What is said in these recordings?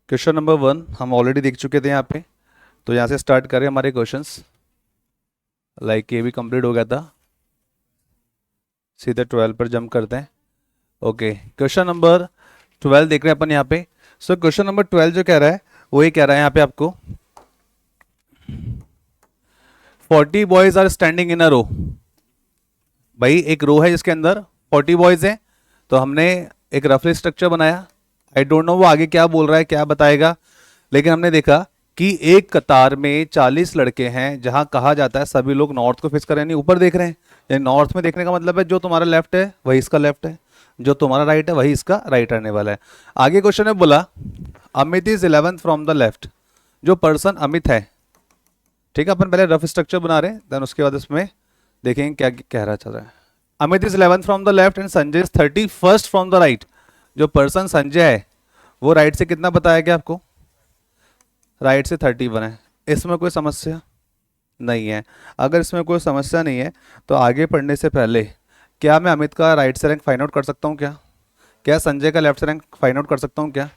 Question number 1 हम already देख चुके थे यहाँ पे, तो यहाँ से स्टार्ट करें हमारे क्वेश्चंस। लाइक ये भी कंप्लीट हो गया था, सीधे 12 पर जंप करते हैं। ओके, क्वेश्चन नंबर 12 देख रहे हैं अपन यहाँ पे। सो क्वेश्चन नंबर 12 जो कह रहा है वो ये कह रहा है यहाँ पे आपको 40 boys are standing in a रो। भाई एक रो है जिसके अंदर 40 बॉयज हैं, तो हमने एक रफली स्ट्रक्चर बनाया। आई डोंट नो वो आगे क्या बोल रहा है, क्या बताएगा, लेकिन हमने देखा कि एक कतार में 40 लड़के हैं, जहां कहा जाता है सभी लोग नॉर्थ को फेस कर रहे हैं, यानी ऊपर देख रहे हैं। यानी नॉर्थ में देखने का मतलब है जो तुम्हारा लेफ्ट है वही इसका लेफ्ट है, जो तुम्हारा राइट है वही इसका राइट रहने वाला है। आगे क्वेश्चन में बोला Amit is 11th from the left. जो पर्सन अमित है, ठीक है, अपन पहले रफ स्ट्रक्चर बना रहे हैं, देन उसके बाद इसमें देखेंगे क्या कह रहा चल रहा है। Amit is 11th from the left and Sanjay is 31st from the right. जो पर्सन संजय है वो राइट से कितना बताया गया आपको? राइट से 31 है। इसमें कोई समस्या नहीं है। अगर इसमें कोई समस्या नहीं है तो आगे पढ़ने से पहले क्या मैं अमित का राइट से रैंक फाइंड आउट कर सकता हूँ? क्या संजय का लेफ्ट से रैंक फाइंड आउट कर सकता हूँ क्या?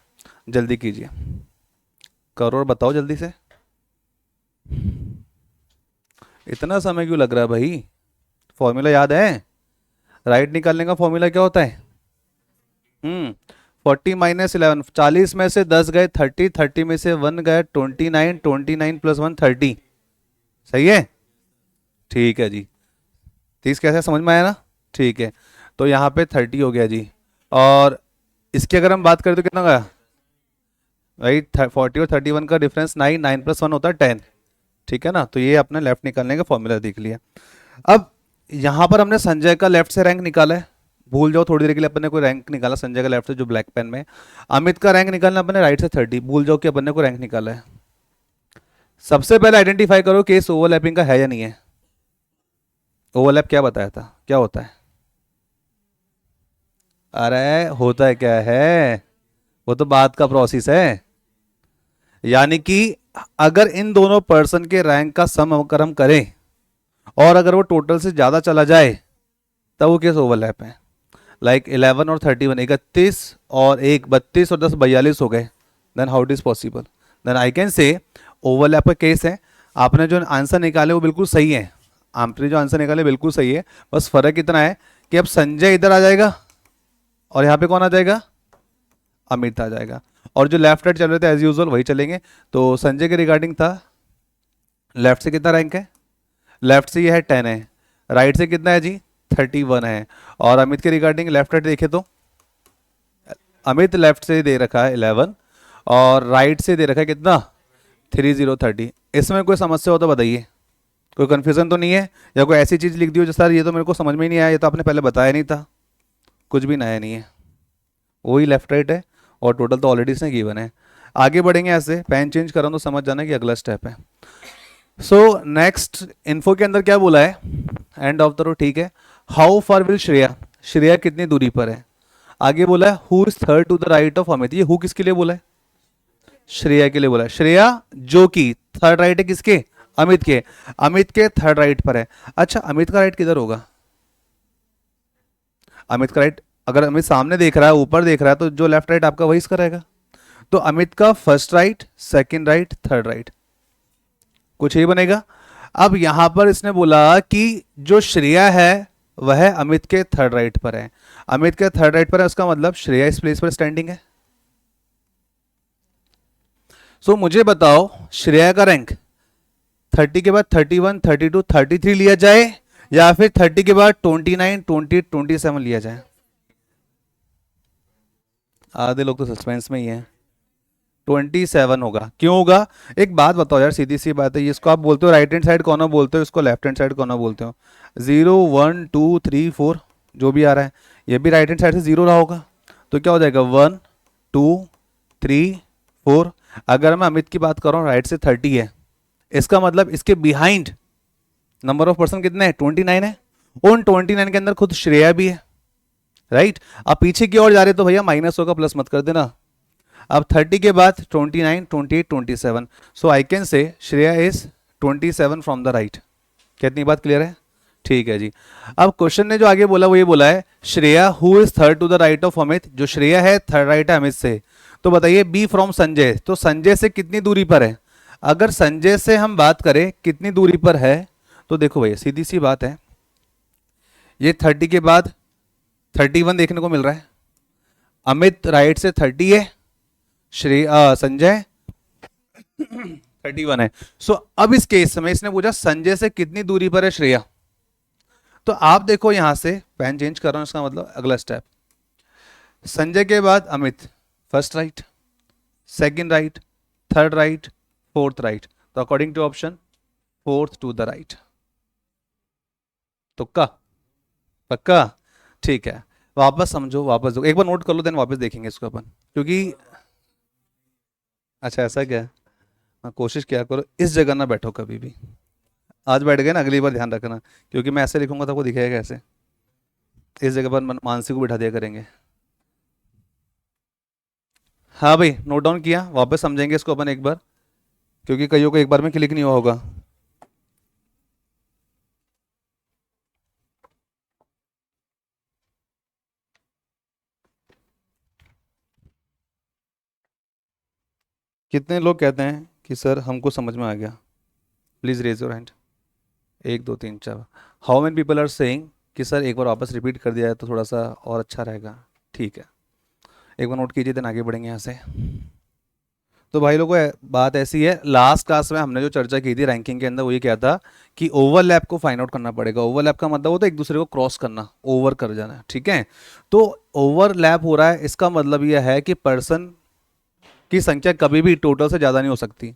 जल्दी कीजिए, करो और बताओ जल्दी से। इतना समय क्यों लग रहा है भाई? फॉर्मूला याद है? राइट निकालने का फॉर्मूला क्या होता है? 40 माइनस 11, 40 में से 10 गए 30, 30 में से 1 गए 29, 29 प्लस 1 30। सही है? ठीक है जी। 30 कैसे समझ में आया ना? ठीक है, तो यहाँ पे 30 हो गया जी। और इसकी अगर हम बात करें तो कितना गया भाई? 40 और 31 का डिफरेंस 9, 9 प्लस 1 होता है 10। ठीक है ना? तो ये आपने लेफ्ट निकालने का फॉर्मूला देख लिया। अब यहाँ पर हमने संजय का लेफ्ट से रैंक निकाला है। भूल जाओ, थोड़ी देर के लिए अपन ने कोई रैंक निकाला संजय का लेफ्ट से, जो ब्लैक पेन में। अमित का रैंक निकालना अपन ने राइट से 30। भूल जाओ कि अपन ने कोई रैंक निकाला है। सबसे पहले आइडेंटिफाई करो केस ओवरलैपिंग का है या नहीं है। ओवरलैप क्या बताया था, क्या होता है? अरे होता है क्या है, वो तो बात का प्रोसेस है। यानी कि अगर इन दोनों पर्सन के रैंक का सम अगर हम करें और अगर वो टोटल से ज्यादा चला जाए तब वो केस ओवरलैप है। लाइक 11 और 31, 31 और 1 32 और 10 42 हो गए। Then how it is possible? Then I can say overlap का केस है। आपने जो आंसर निकाले वो बिल्कुल सही है, आपने जो आंसर निकाले बिल्कुल सही है। बस फर्क इतना है कि अब संजय इधर आ जाएगा और यहाँ पे कौन आ जाएगा? अमित आ जाएगा। और जो लेफ्ट राइट चल रहे थे एज यूजुअल वही चलेंगे। तो संजय के रिगार्डिंग था लेफ्ट से कितना रैंक है? लेफ्ट से ये है 10 है, राइट से कितना है जी? 31 है। और अमित के रिगार्डिंग लेफ्ट राइट देखे तो अमित लेफ्ट से दे रखा है 11 और राइट से दे रखा है कितना? 30, 30। इसमें कोई समस्या हो तो बताइए, कोई कंफ्यूजन तो नहीं है? या कोई ऐसी चीज़ लिख दी हो जो सर ये तो मेरे को समझ में ही नहीं आया, ये तो आपने पहले बताया नहीं था? कुछ भी नया नहीं है, वही लेफ्ट राइट है और टोटल तो ऑलरेडी इसने गिवन है। आगे बढ़ेंगे, ऐसे पेन चेंज करो तो समझ जाना कि अगला स्टेप है। सो नेक्स्ट इन्फो के अंदर क्या बोला है? एंड ऑफ द रो, ठीक है। How far will Shreya, Shreya कितनी दूरी पर है? आगे बोला है who is third to the right of Amit. ये हु किसके लिए बोला है? श्रेया के लिए बोला है। श्रेया जो कि थर्ड राइट है किसके? अमित के। अमित के थर्ड राइट पर है। अच्छा, अमित का राइट किधर होगा? अमित का राइट, अगर अमित सामने देख रहा है, ऊपर देख रहा है, तो जो लेफ्ट राइट आपका वही इसका रहेगा। तो अमित का first right, second right, third right, कुछ ही बनेगा। अब यहां पर इसने बोला कि जो श्रेया है वह अमित के थर्ड राइट पर है। अमित के थर्ड राइट पर है, उसका मतलब श्रेया इस प्लेस पर स्टैंडिंग है। सो मुझे बताओ श्रेया का रैंक 30 के बाद 31, 32, 33 लिया जाए या फिर 30 के बाद 29, 20, 27 लिया जाए? आधे लोग तो सस्पेंस में ही हैं। 27 होगा। क्यों होगा? एक बात बताओ यार, सीधी सी बात है, इसको आप बोलते हो राइट हैंड साइड कॉर्नर बोलते हो, इसको लेफ्ट हैंड साइड कॉर्नर बोलते हो। 0 1 2 3 4 जो भी आ रहा है ये भी राइट हैंड साइड से 0 रहा होगा, तो क्या हो जाएगा? 1 2 3 4। अगर मैं अमित की बात कर रहा हूँ राइट से 30 है, इसका मतलब इसके बिहाइंड नंबर ऑफ पर्सन कितने हैं? 29 है। उन 29 के अंदर खुद श्रेया भी है, राइट। अब पीछे की ओर जा रहे तो भैया माइनस होगा, प्लस मत कर देना। अब 30 के बाद 29, 28, 27। सो आई कैन से Shreya is 27 from the right. कितनी बात क्लियर है? ठीक है जी। अब क्वेश्चन ने जो आगे बोला वो ये बोला है, Shreya who is third to the right of Amit, जो श्रेया है थर्ड राइट है अमित से। तो बताइए बी फ्रॉम संजय, तो संजय से कितनी दूरी पर है? अगर संजय से हम बात करें कितनी दूरी पर है, तो देखो भैया सीधी सी बात है, ये 30 के बाद 31 देखने को मिल रहा है। अमित राइट से 30 है, संजय 31 है। सो अब इस केस में इसने पूछा संजय से कितनी दूरी पर है श्रेया। तो आप देखो यहां से पेन चेंज कर रहा हूं, इसका मतलब अगला स्टेप, संजय के बाद Amit, first right, second right, third right, fourth right. तो according to option fourth to the right. तुक्का? पक्का? ठीक है, वापस समझो, वापस दो, एक बार नोट कर लो, देन वापस देखेंगे इसको अपन, क्योंकि अच्छा ऐसा क्या है, हाँ, कोशिश क्या करो इस जगह ना बैठो कभी भी। आज बैठ गए ना, अगली बार ध्यान रखना, क्योंकि मैं ऐसे लिखूंगा तो आपको दिखेगा कैसे। इस जगह पर मानसी को बिठा दिया करेंगे। हाँ भाई, नोट डाउन किया, वापस समझेंगे इसको अपन एक बार, क्योंकि कईयों को एक बार में क्लिक नहीं हुआ होगा। कितने लोग कहते हैं कि सर हमको समझ में आ गया? Please raise your hand. 1 2 3 4। How many people are saying कि सर एक बार वापस रिपीट कर दिया है तो थोड़ा सा और अच्छा रहेगा? ठीक है, एक बार नोट कीजिए, देन आगे बढ़ेंगे यहाँ से। तो भाई लोगों बात ऐसी है, लास्ट क्लास में हमने जो चर्चा की थी रैंकिंग के अंदर, वो ये क्या था कि ओवरलैप को फाइंड आउट करना पड़ेगा। ओवरलैप का मतलब होता है एक दूसरे को क्रॉस करना, ओवर कर जाना, ठीक है। तो ओवरलैप हो रहा है, इसका मतलब यह है कि पर्सन की संख्या कभी भी टोटल से ज़्यादा नहीं हो सकती।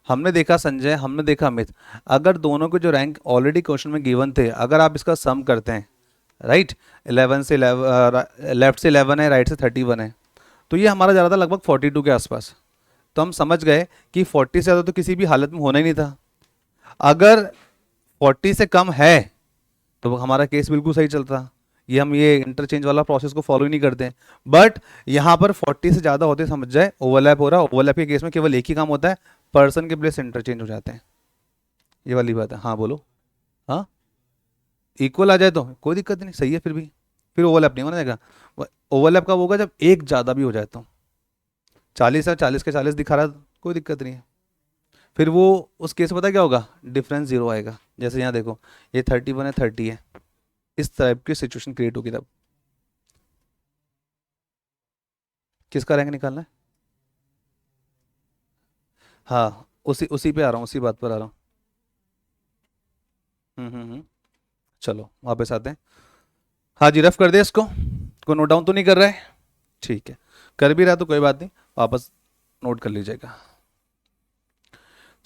हमने देखा संजय, हमने देखा अमित, अगर दोनों के जो रैंक ऑलरेडी क्वेश्चन में गिवन थे, अगर आप इसका सम करते हैं, राइट, 11 से 11, लेफ्ट से 11 है, राइट से 31 है, तो ये हमारा जा रहा था लगभग 42 के आसपास। तो हम समझ गए कि 40 से ज़्यादा तो किसी भी हालत में होना ही नहीं था। अगर 40 से कम है तो हमारा केस बिल्कुल सही चलता, ये हम ये इंटरचेंज वाला प्रोसेस को फॉलो ही नहीं करते। बट यहाँ पर 40 से ज़्यादा होते समझ जाए ओवरलैप हो रहा है। ओवरलैप के केस में केवल एक ही काम होता है, पर्सन के प्लेस इंटरचेंज हो जाते हैं, ये वाली बात है। हाँ बोलो। हाँ, इक्वल आ जाए तो कोई दिक्कत नहीं, सही है, फिर ओवरलैप नहीं होना जाएगा। ओवरलैप कब होगा? जब एक ज़्यादा भी हो जाए तो। 40 है, 40 के 40 दिखा रहा है, कोई दिक्कत नहीं है। फिर वो उस केस में पता क्या होगा, डिफरेंस जीरो आएगा। जैसे यहाँ देखो, ये 31 है, 30 है, इस टाइप की सिचुएशन क्रिएट होगी तब। किसका रैंक निकालना है? हाँ, उसी उसी पे आ रहा हूँ, उसी बात पर आ रहा हूँ। हम्म। चलो वापस आते हैं। हाँ जी, रफ कर दे इसको, कोई नोट डाउन तो नहीं कर रहा है? ठीक है, कर भी रहा तो कोई बात नहीं, वापस नोट कर लीजिएगा।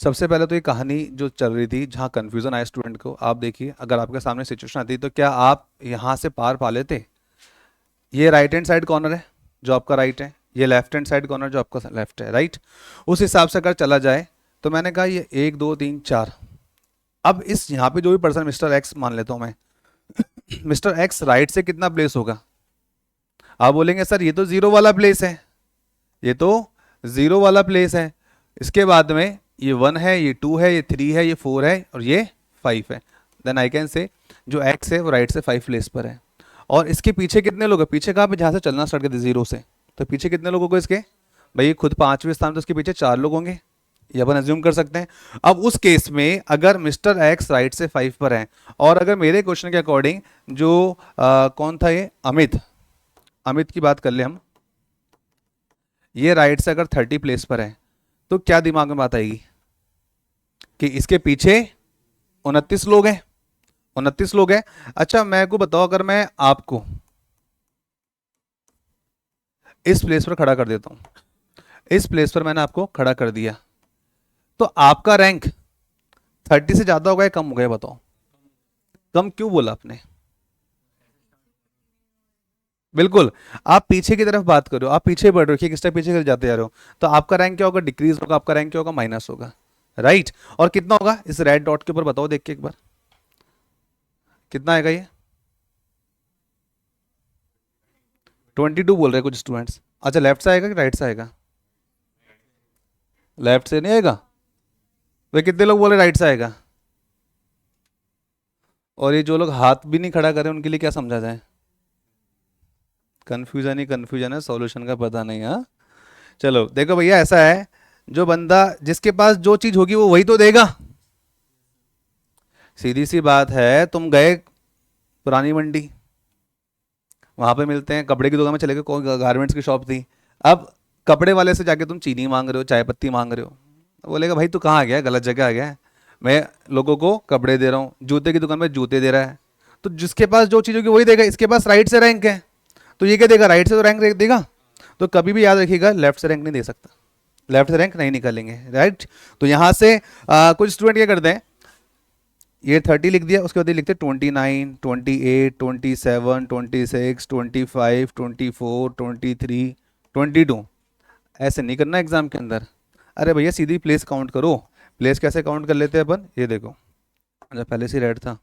सबसे पहले तो ये कहानी जो चल रही थी, जहाँ कन्फ्यूजन आया स्टूडेंट को, आप देखिए, अगर आपके सामने सिचुएशन आती तो क्या आप यहाँ से पार पा लेते? ये राइट हैंड साइड कॉर्नर है जो आपका राइट है, ये लेफ्ट हैंड साइड कॉर्नर जो आपका लेफ्ट है, राइट। उस हिसाब से अगर चला जाए तो मैंने कहा ये 1 2 3 4। अब इस यहाँ पे जो भी पर्सन मिस्टर एक्स मान लेता हूँ मैं, मिस्टर एक्स राइट से कितना प्लेस होगा? आप बोलेंगे सर ये तो जीरो वाला प्लेस है, ये तो जीरो वाला प्लेस है, इसके बाद में ये 1 है, ये 2 है, ये 3 है, ये 4 है और ये 5 है। देन आई कैन से जो एक्स है वो राइट से 5 प्लेस पर है। और इसके पीछे कितने लोग हैं? पीछे कहाँ पे, जहाँ से चलना स्टार्ट करते जीरो से, तो पीछे कितने लोगों को इसके? भाई ये खुद 5वें स्थान, तो इसके पीछे 4 लोग होंगे, ये अपन एज्यूम कर सकते हैं। अब उस केस में अगर मिस्टर एक्स राइट से 5 पर है, और अगर मेरे क्वेश्चन के अकॉर्डिंग जो कौन था ये, अमित, अमित की बात कर ले हम, ये राइट से अगर 30 प्लेस पर है, तो क्या दिमाग में बात आएगी कि इसके पीछे 29 लोग हैं, 29 लोग हैं। अच्छा मैं को बताओ, अगर मैं आपको इस प्लेस पर खड़ा कर देता हूं, इस प्लेस पर मैंने आपको खड़ा कर दिया, तो आपका रैंक 30 से ज्यादा होगा या कम होगा, बताओ? कम क्यों बोला आपने? बिल्कुल, आप पीछे की तरफ बात करो, आप पीछे बढ़ रहे हो, किस स्टेप पीछे कर जाते जा रहे हो, तो आपका रैंक क्या होगा? डिक्रीज होगा, आपका रैंक क्या होगा? माइनस होगा, राइट। और कितना होगा इस रेड डॉट के ऊपर, बताओ देख के एक बार, कितना आएगा ये? 22 बोल रहे हैं कुछ स्टूडेंट्स। अच्छा लेफ्ट से आएगा कि राइट से आएगा? लेफ्ट से नहीं आएगा? वे कितने लोग बोले राइट से आएगा? और ये जो लोग हाथ भी नहीं खड़ा करें उनके लिए क्या समझा जाए? कंफ्यूजन ही कंफ्यूजन है, सॉल्यूशन का पता नहीं। हाँ, चलो देखो भैया, ऐसा है, जो बंदा जिसके पास जो चीज होगी वो वही तो देगा। सीधी सी बात है, तुम गए पुरानी मंडी, वहां पे मिलते हैं, कपड़े की दुकान में चले गए, कोई गारमेंट्स की शॉप थी। अब कपड़े वाले से जाके तुम चीनी मांग रहे हो, चाय पत्ती मांग रहे हो, तो बोलेगा भाई तू कहाँ आ गया है? गलत जगह आ गया है। मैं लोगों को कपड़े दे रहा हूँ, जूते की दुकान में जूते दे रहा है। तो जिसके पास जो चीज़ होगी वही देगा। इसके पास राइट से रैंक है, तो ये क्या देगा? राइट से तो रैंक देगा। तो कभी भी याद रखिएगा, लेफ्ट से रैंक नहीं दे सकता, लेफ्ट से रैंक नहीं निकालेंगे, राइट। तो यहाँ से कुछ स्टूडेंट क्या करते हैं, ये 30 लिख दिया, उसके बाद ये लिखते 29, 28, 27, 26, 25, 24, 23, 22। ऐसे नहीं करना एग्जाम के अंदर। अरे भैया सीधी प्लेस काउंट करो। प्लेस कैसे काउंट कर लेते हैं अपन, ये देखो, अच्छा पहले से रेड था,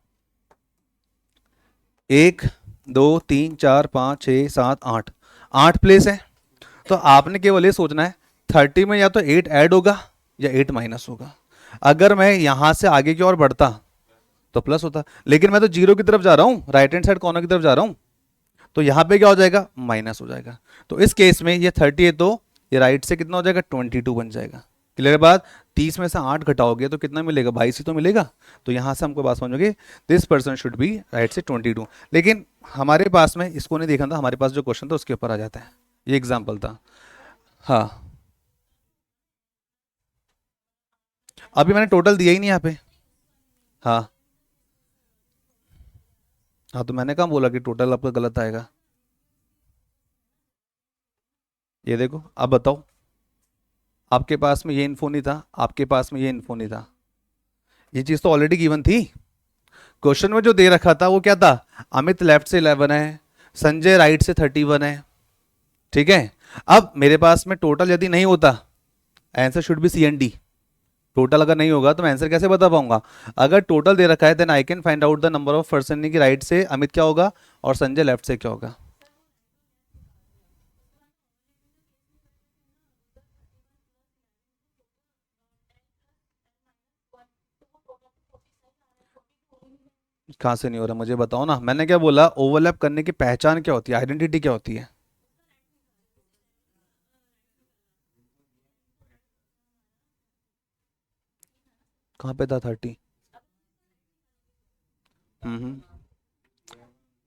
1, 2, 3, 4, 5, 6, 7, 8, 8 प्लेस है। तो आपने केवल ये सोचना है 30 में या तो 8 ऐड होगा या 8 माइनस होगा। अगर मैं यहां से आगे की ओर बढ़ता तो प्लस होता, लेकिन मैं तो जीरो की तरफ जा रहा हूं, राइट हैंड साइड कॉर्नर की तरफ जा रहा हूं, तो यहां पे क्या हो जाएगा? माइनस हो जाएगा। तो इस केस में ये 30 है, तो ये राइट से कितना हो जाएगा? 22 बन जाएगा। क्लियर बात? 30 में से 8 घटाओगे तो कितना मिलेगा? 22 ही तो मिलेगा। तो यहां से हमको बात समझोगे, this person should be right से 22। लेकिन हमारे पास में इसको नहीं देखा था, हमारे पास जो क्वेश्चन था उसके ऊपर आ जाता है, ये एग्जाम्पल था। हाँ, अभी मैंने टोटल दिया ही नहीं यहाँ पे। हाँ, हाँ तो मैंने कहा बोला कि टोटल आपका गलत आएगा। ये देखो, अब बताओ, आपके पास में ये इन्फो नहीं था, आपके पास में ये इन्फो नहीं था, ये चीज़ तो ऑलरेडी गिवन थी। क्वेश्चन में जो दे रखा था वो क्या था? अमित लेफ्ट से 11 है, संजय राइट से 31 है, ठीक है। अब मेरे पास में टोटल यदि नहीं होता, answer should be CND। Total अगर नहीं होगा तो मैं आंसर कैसे बता पाऊंगा? अगर टोटल दे रखा है then I can find out the number of person की राइट से अमित क्या होगा और संजय लेफ्ट से क्या होगा। कहाँ से नहीं हो रहा मुझे बताओ ना। मैंने क्या बोला? ओवरलैप करने की पहचान क्या होती है, आइडेंटिटी क्या होती है? कहाँ पे था 30? हम्म,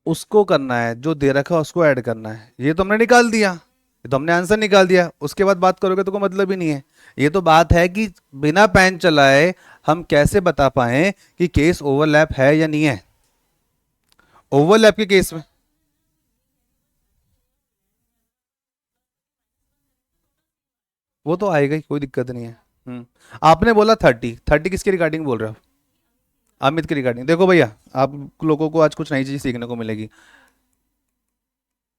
उसको करना है, जो दे रखा है उसको ऐड करना है। ये तो हमने निकाल दिया, ये तो हमने आंसर निकाल दिया, उसके बाद बात करोगे तो कोई मतलब ही नहीं है। ये तो बात है कि बिना पेन चलाए हम कैसे बता पाए कि केस ओवरलैप है या नहीं है। ओवरलैप के केस में वो तो आएगा ही, कोई दिक्कत नहीं है। आपने बोला 30, 30 किसके रिगार्डिंग बोल रहे हो? अमित के रिगार्डिंग। देखो भैया, आप लोगों को आज कुछ नई चीज सीखने को मिलेगी।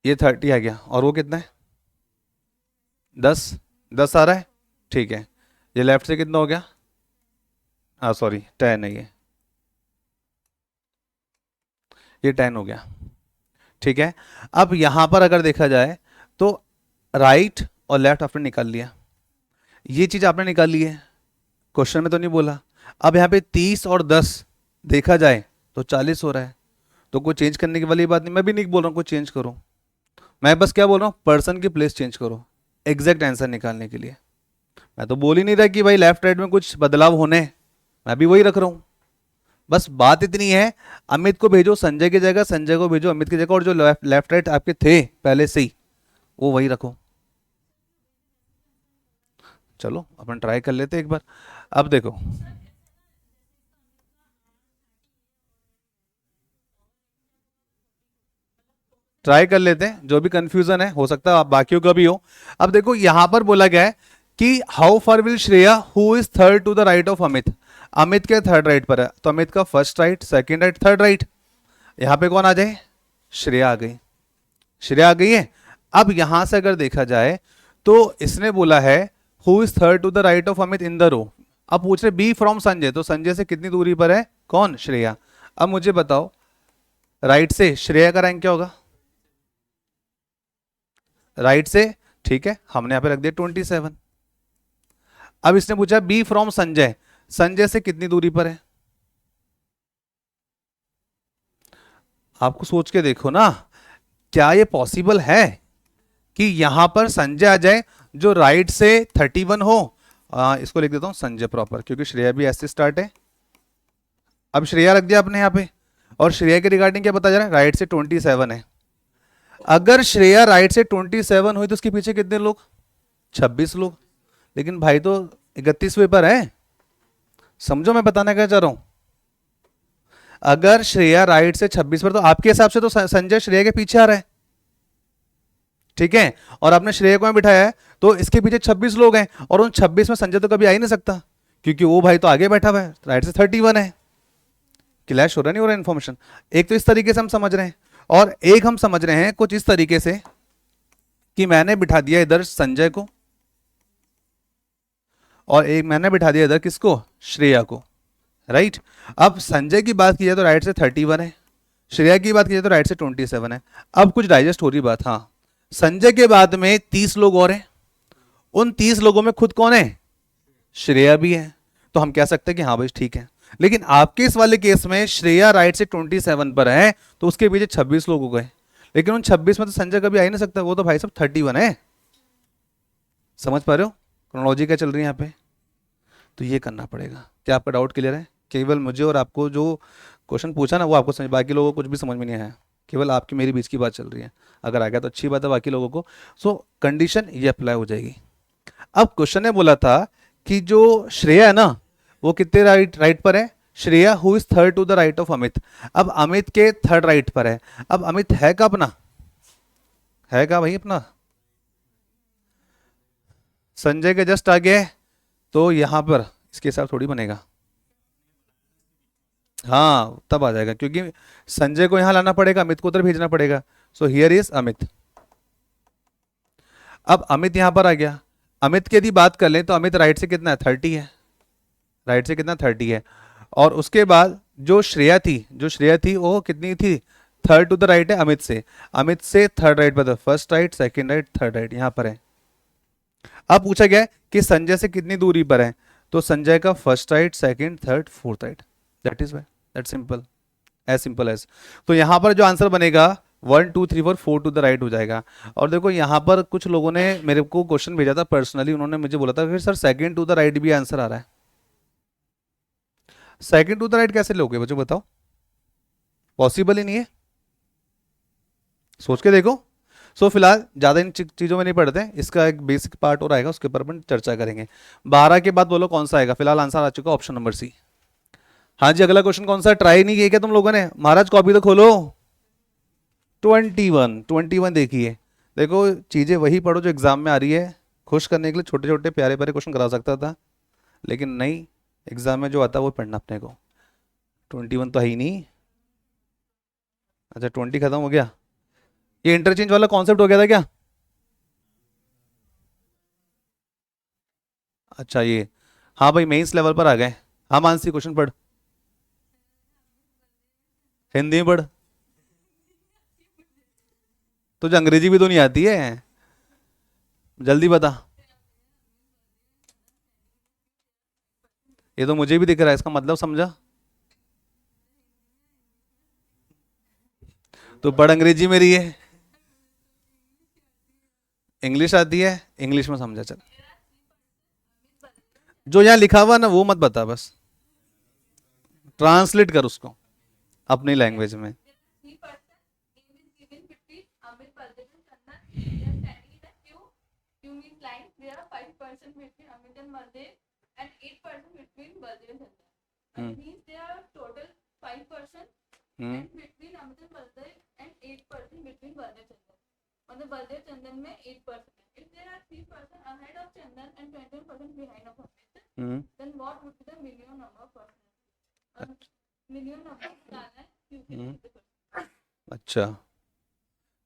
ये 30 आ गया, और वो कितना है? 10, 10 आ रहा है, ठीक है। ये लेफ्ट से कितना हो गया? हाँ सॉरी, 10 है ये 10 हो गया, ठीक है। अब यहां पर अगर देखा जाए तो राइट और लेफ्ट आपने निकाल लिया, ये चीज आपने निकाल ली है, क्वेश्चन में तो नहीं बोला। अब यहाँ पे 30 और 10 देखा जाए तो 40 हो रहा है, तो कोई चेंज करने की वाली बात नहीं। मैं भी नहीं बोल रहा हूँ कोई चेंज करो, मैं बस क्या बोल रहा हूँ, पर्सन की प्लेस चेंज करो एग्जैक्ट आंसर निकालने के लिए। मैं तो बोल ही नहीं रहा कि भाई लेफ्ट राइट में कुछ बदलाव होने, मैं भी वही रख रहा हूँ। बस बात इतनी है, अमित को भेजो संजय की जगह, संजय को भेजो अमित की जगह, और जो लेफ्ट राइट आपके थे पहले से ही वो वही रखो। चलो अपन ट्राई कर लेते एक बार। अब देखो, ट्राई कर लेते हैं, जो भी कंफ्यूजन है हो सकता है आप बाकियों का भी हो। अब देखो यहां पर बोला गया है कि how far will Shreya who is third to the right of Amit. Amit के थर्ड राइट पर है, तो अमित का first right, second right, third right. यहां पे कौन आ जाए? श्रेया आ गई, श्रेया आ गई है। अब यहां से अगर देखा जाए तो इसने बोला है who is third to the right of Amit in the row. अब पूछ रहे बी फ्रॉम संजय, तो संजय से कितनी दूरी पर है कौन? श्रेया। अब मुझे बताओ राइट से श्रेया का रैंक क्या होगा? राइट से, ठीक है, हमने यहां पे रख दिया 27। अब इसने पूछा बी फ्रॉम संजय, संजय से कितनी दूरी पर है? आपको सोच के देखो ना, क्या ये पॉसिबल है कि यहां पर संजय आ जाए जो राइट से 31 हो। इसको लिख देता हूं संजय प्रॉपर, क्योंकि श्रेया भी ऐसे स्टार्ट है। अब श्रेया रख दिया आपने यहाँ पे, और श्रेया के रिगार्डिंग क्या पता जा रहा है, राइट से 27 है। अगर श्रेया राइट से 27 हुई तो उसके पीछे कितने लोग, 26 लोग। लेकिन भाई तो 31वें पर है, समझो मैं बताना क्या चाह रहा हूं। अगर श्रेया राइट से 26 पर, तो आपके हिसाब से तो संजय श्रेया के पीछे आ रहा है, ठीक है। और आपने श्रेया को बिठाया है, तो इसके पीछे 26 लोग हैं, और उन 26 में संजय तो कभी आ ही नहीं सकता, क्योंकि वो भाई तो आगे बैठा हुआ है, राइट से 31 है। क्लैश हो रहा नहीं हो रहा इन्फॉर्मेशन। एक तो इस तरीके से हम समझ रहे हैं, और एक हम समझ रहे हैं कुछ इस तरीके से कि मैंने बिठा दिया इधर संजय को, और एक मैंने बिठा दिया इधर किसको, श्रेया को, राइट। अब संजय की बात की जाए तो राइट से 31 है, श्रेया की बात की जाए तो राइट से 27 है। अब कुछ डाइजेस्ट हो रही बात। हाँ, संजय के बाद में 30 लोग और हैं, उन 30 लोगों में खुद कौन है, श्रेया भी है, तो हम कह सकते हैं कि हाँ भाई ठीक है। लेकिन आपके इस वाले केस में श्रेया राइट से 27 पर है, तो उसके पीछे 26 लोग हो गए, लेकिन उन 26 में तो संजय कभी आ ही नहीं सकता, वो तो भाई साहब 31 है। समझ पा रहे हो क्रोनोलॉजी क्या चल रही है यहाँ पे। तो ये करना पड़ेगा। क्या आपका डाउट क्लियर है? केवल मुझे और आपको जो क्वेश्चन पूछा ना वो आपको समझ, बाकी लोगों को कुछ भी समझ में नहीं आया, केवल आपकी मेरी बीच की बात चल रही है। अगर आ गया तो अच्छी बात है, बाकी लोगों को सो कंडीशन ये अप्लाई हो जाएगी। अब क्वेश्चन ने बोला था कि जो श्रेया है ना वो कितने राइट पर है, Shreya who is third to the right of Amit. अब अमित के थर्ड राइट पर है। अब अमित है का अपना, है का भाई अपना, संजय के जस्ट आगे है, तो यहां पर इसके हिसाब थोड़ी बनेगा। हाँ तब आ जाएगा, क्योंकि संजय को यहां लाना पड़ेगा, अमित को उधर भेजना पड़ेगा। So here is Amit. अब अमित यहां पर आ गया। अमित की यदि बात कर लें तो अमित राइट से कितना है, 30 है, राइट से कितना 30 है। और उसके बाद जो श्रेया थी वो कितनी थी, थर्ड टू द राइट है अमित से, अमित से थर्ड राइट पर, first right second right third right यहां पर है। अब पूछा गया कि संजय से कितनी दूरी पर है, तो संजय का first right second third fourth right, that is why, that simple, as simple as. तो यहां पर जो आंसर बनेगा 1 2 3 4 4 टू द राइट हो जाएगा। और देखो यहाँ पर कुछ लोगों ने मेरे को क्वेश्चन भेजा था पर्सनली, उन्होंने मुझे बोला था कि sir second to the right भी आंसर आ रहा है। सेकंड टू द राइट कैसे लोगे बच्चों बताओ, पॉसिबल ही नहीं है, सोच के देखो। सो फिलहाल ज़्यादा इन चीज़ों में नहीं पढ़ते, इसका एक बेसिक पार्ट और आएगा, उसके ऊपर अपन चर्चा करेंगे। 12 के बाद बोलो कौन सा आएगा। फिलहाल आंसर आ चुका ऑप्शन नंबर सी। हाँ जी, अगला क्वेश्चन कौन सा, ट्राई नहीं किया क्या तुम लोगों ने? महाराज कॉपी तो खोलो। 21 देखिए, देखो चीज़ें वही पढ़ो जो एग्जाम में आ रही है। खुश करने के लिए छोटे छोटे प्यारे प्यारे क्वेश्चन करा सकता था, लेकिन नहीं, एग्जाम में जो आता है वो पढ़ना अपने को। 21 तो है ही नहीं। अच्छा 20 खत्म हो गया, ये इंटरचेंज वाला कॉन्सेप्ट हो गया था क्या? अच्छा ये, हाँ भाई मेंस लेवल पर आ गए। हाँ मानसी क्वेश्चन पढ़, हिंदी में पढ़, तुझे अंग्रेजी भी तो नहीं आती है, जल्दी बता। ये तो मुझे भी दिख रहा है, इसका मतलब समझा? तो पढ़, अंग्रेजी मेरी है, इंग्लिश आती है, इंग्लिश में समझा। चल जो यहाँ लिखा हुआ ना वो मत बता, बस ट्रांसलेट कर उसको अपनी लैंग्वेज में। हम्म हम्म हम्म हम्म, अच्छा।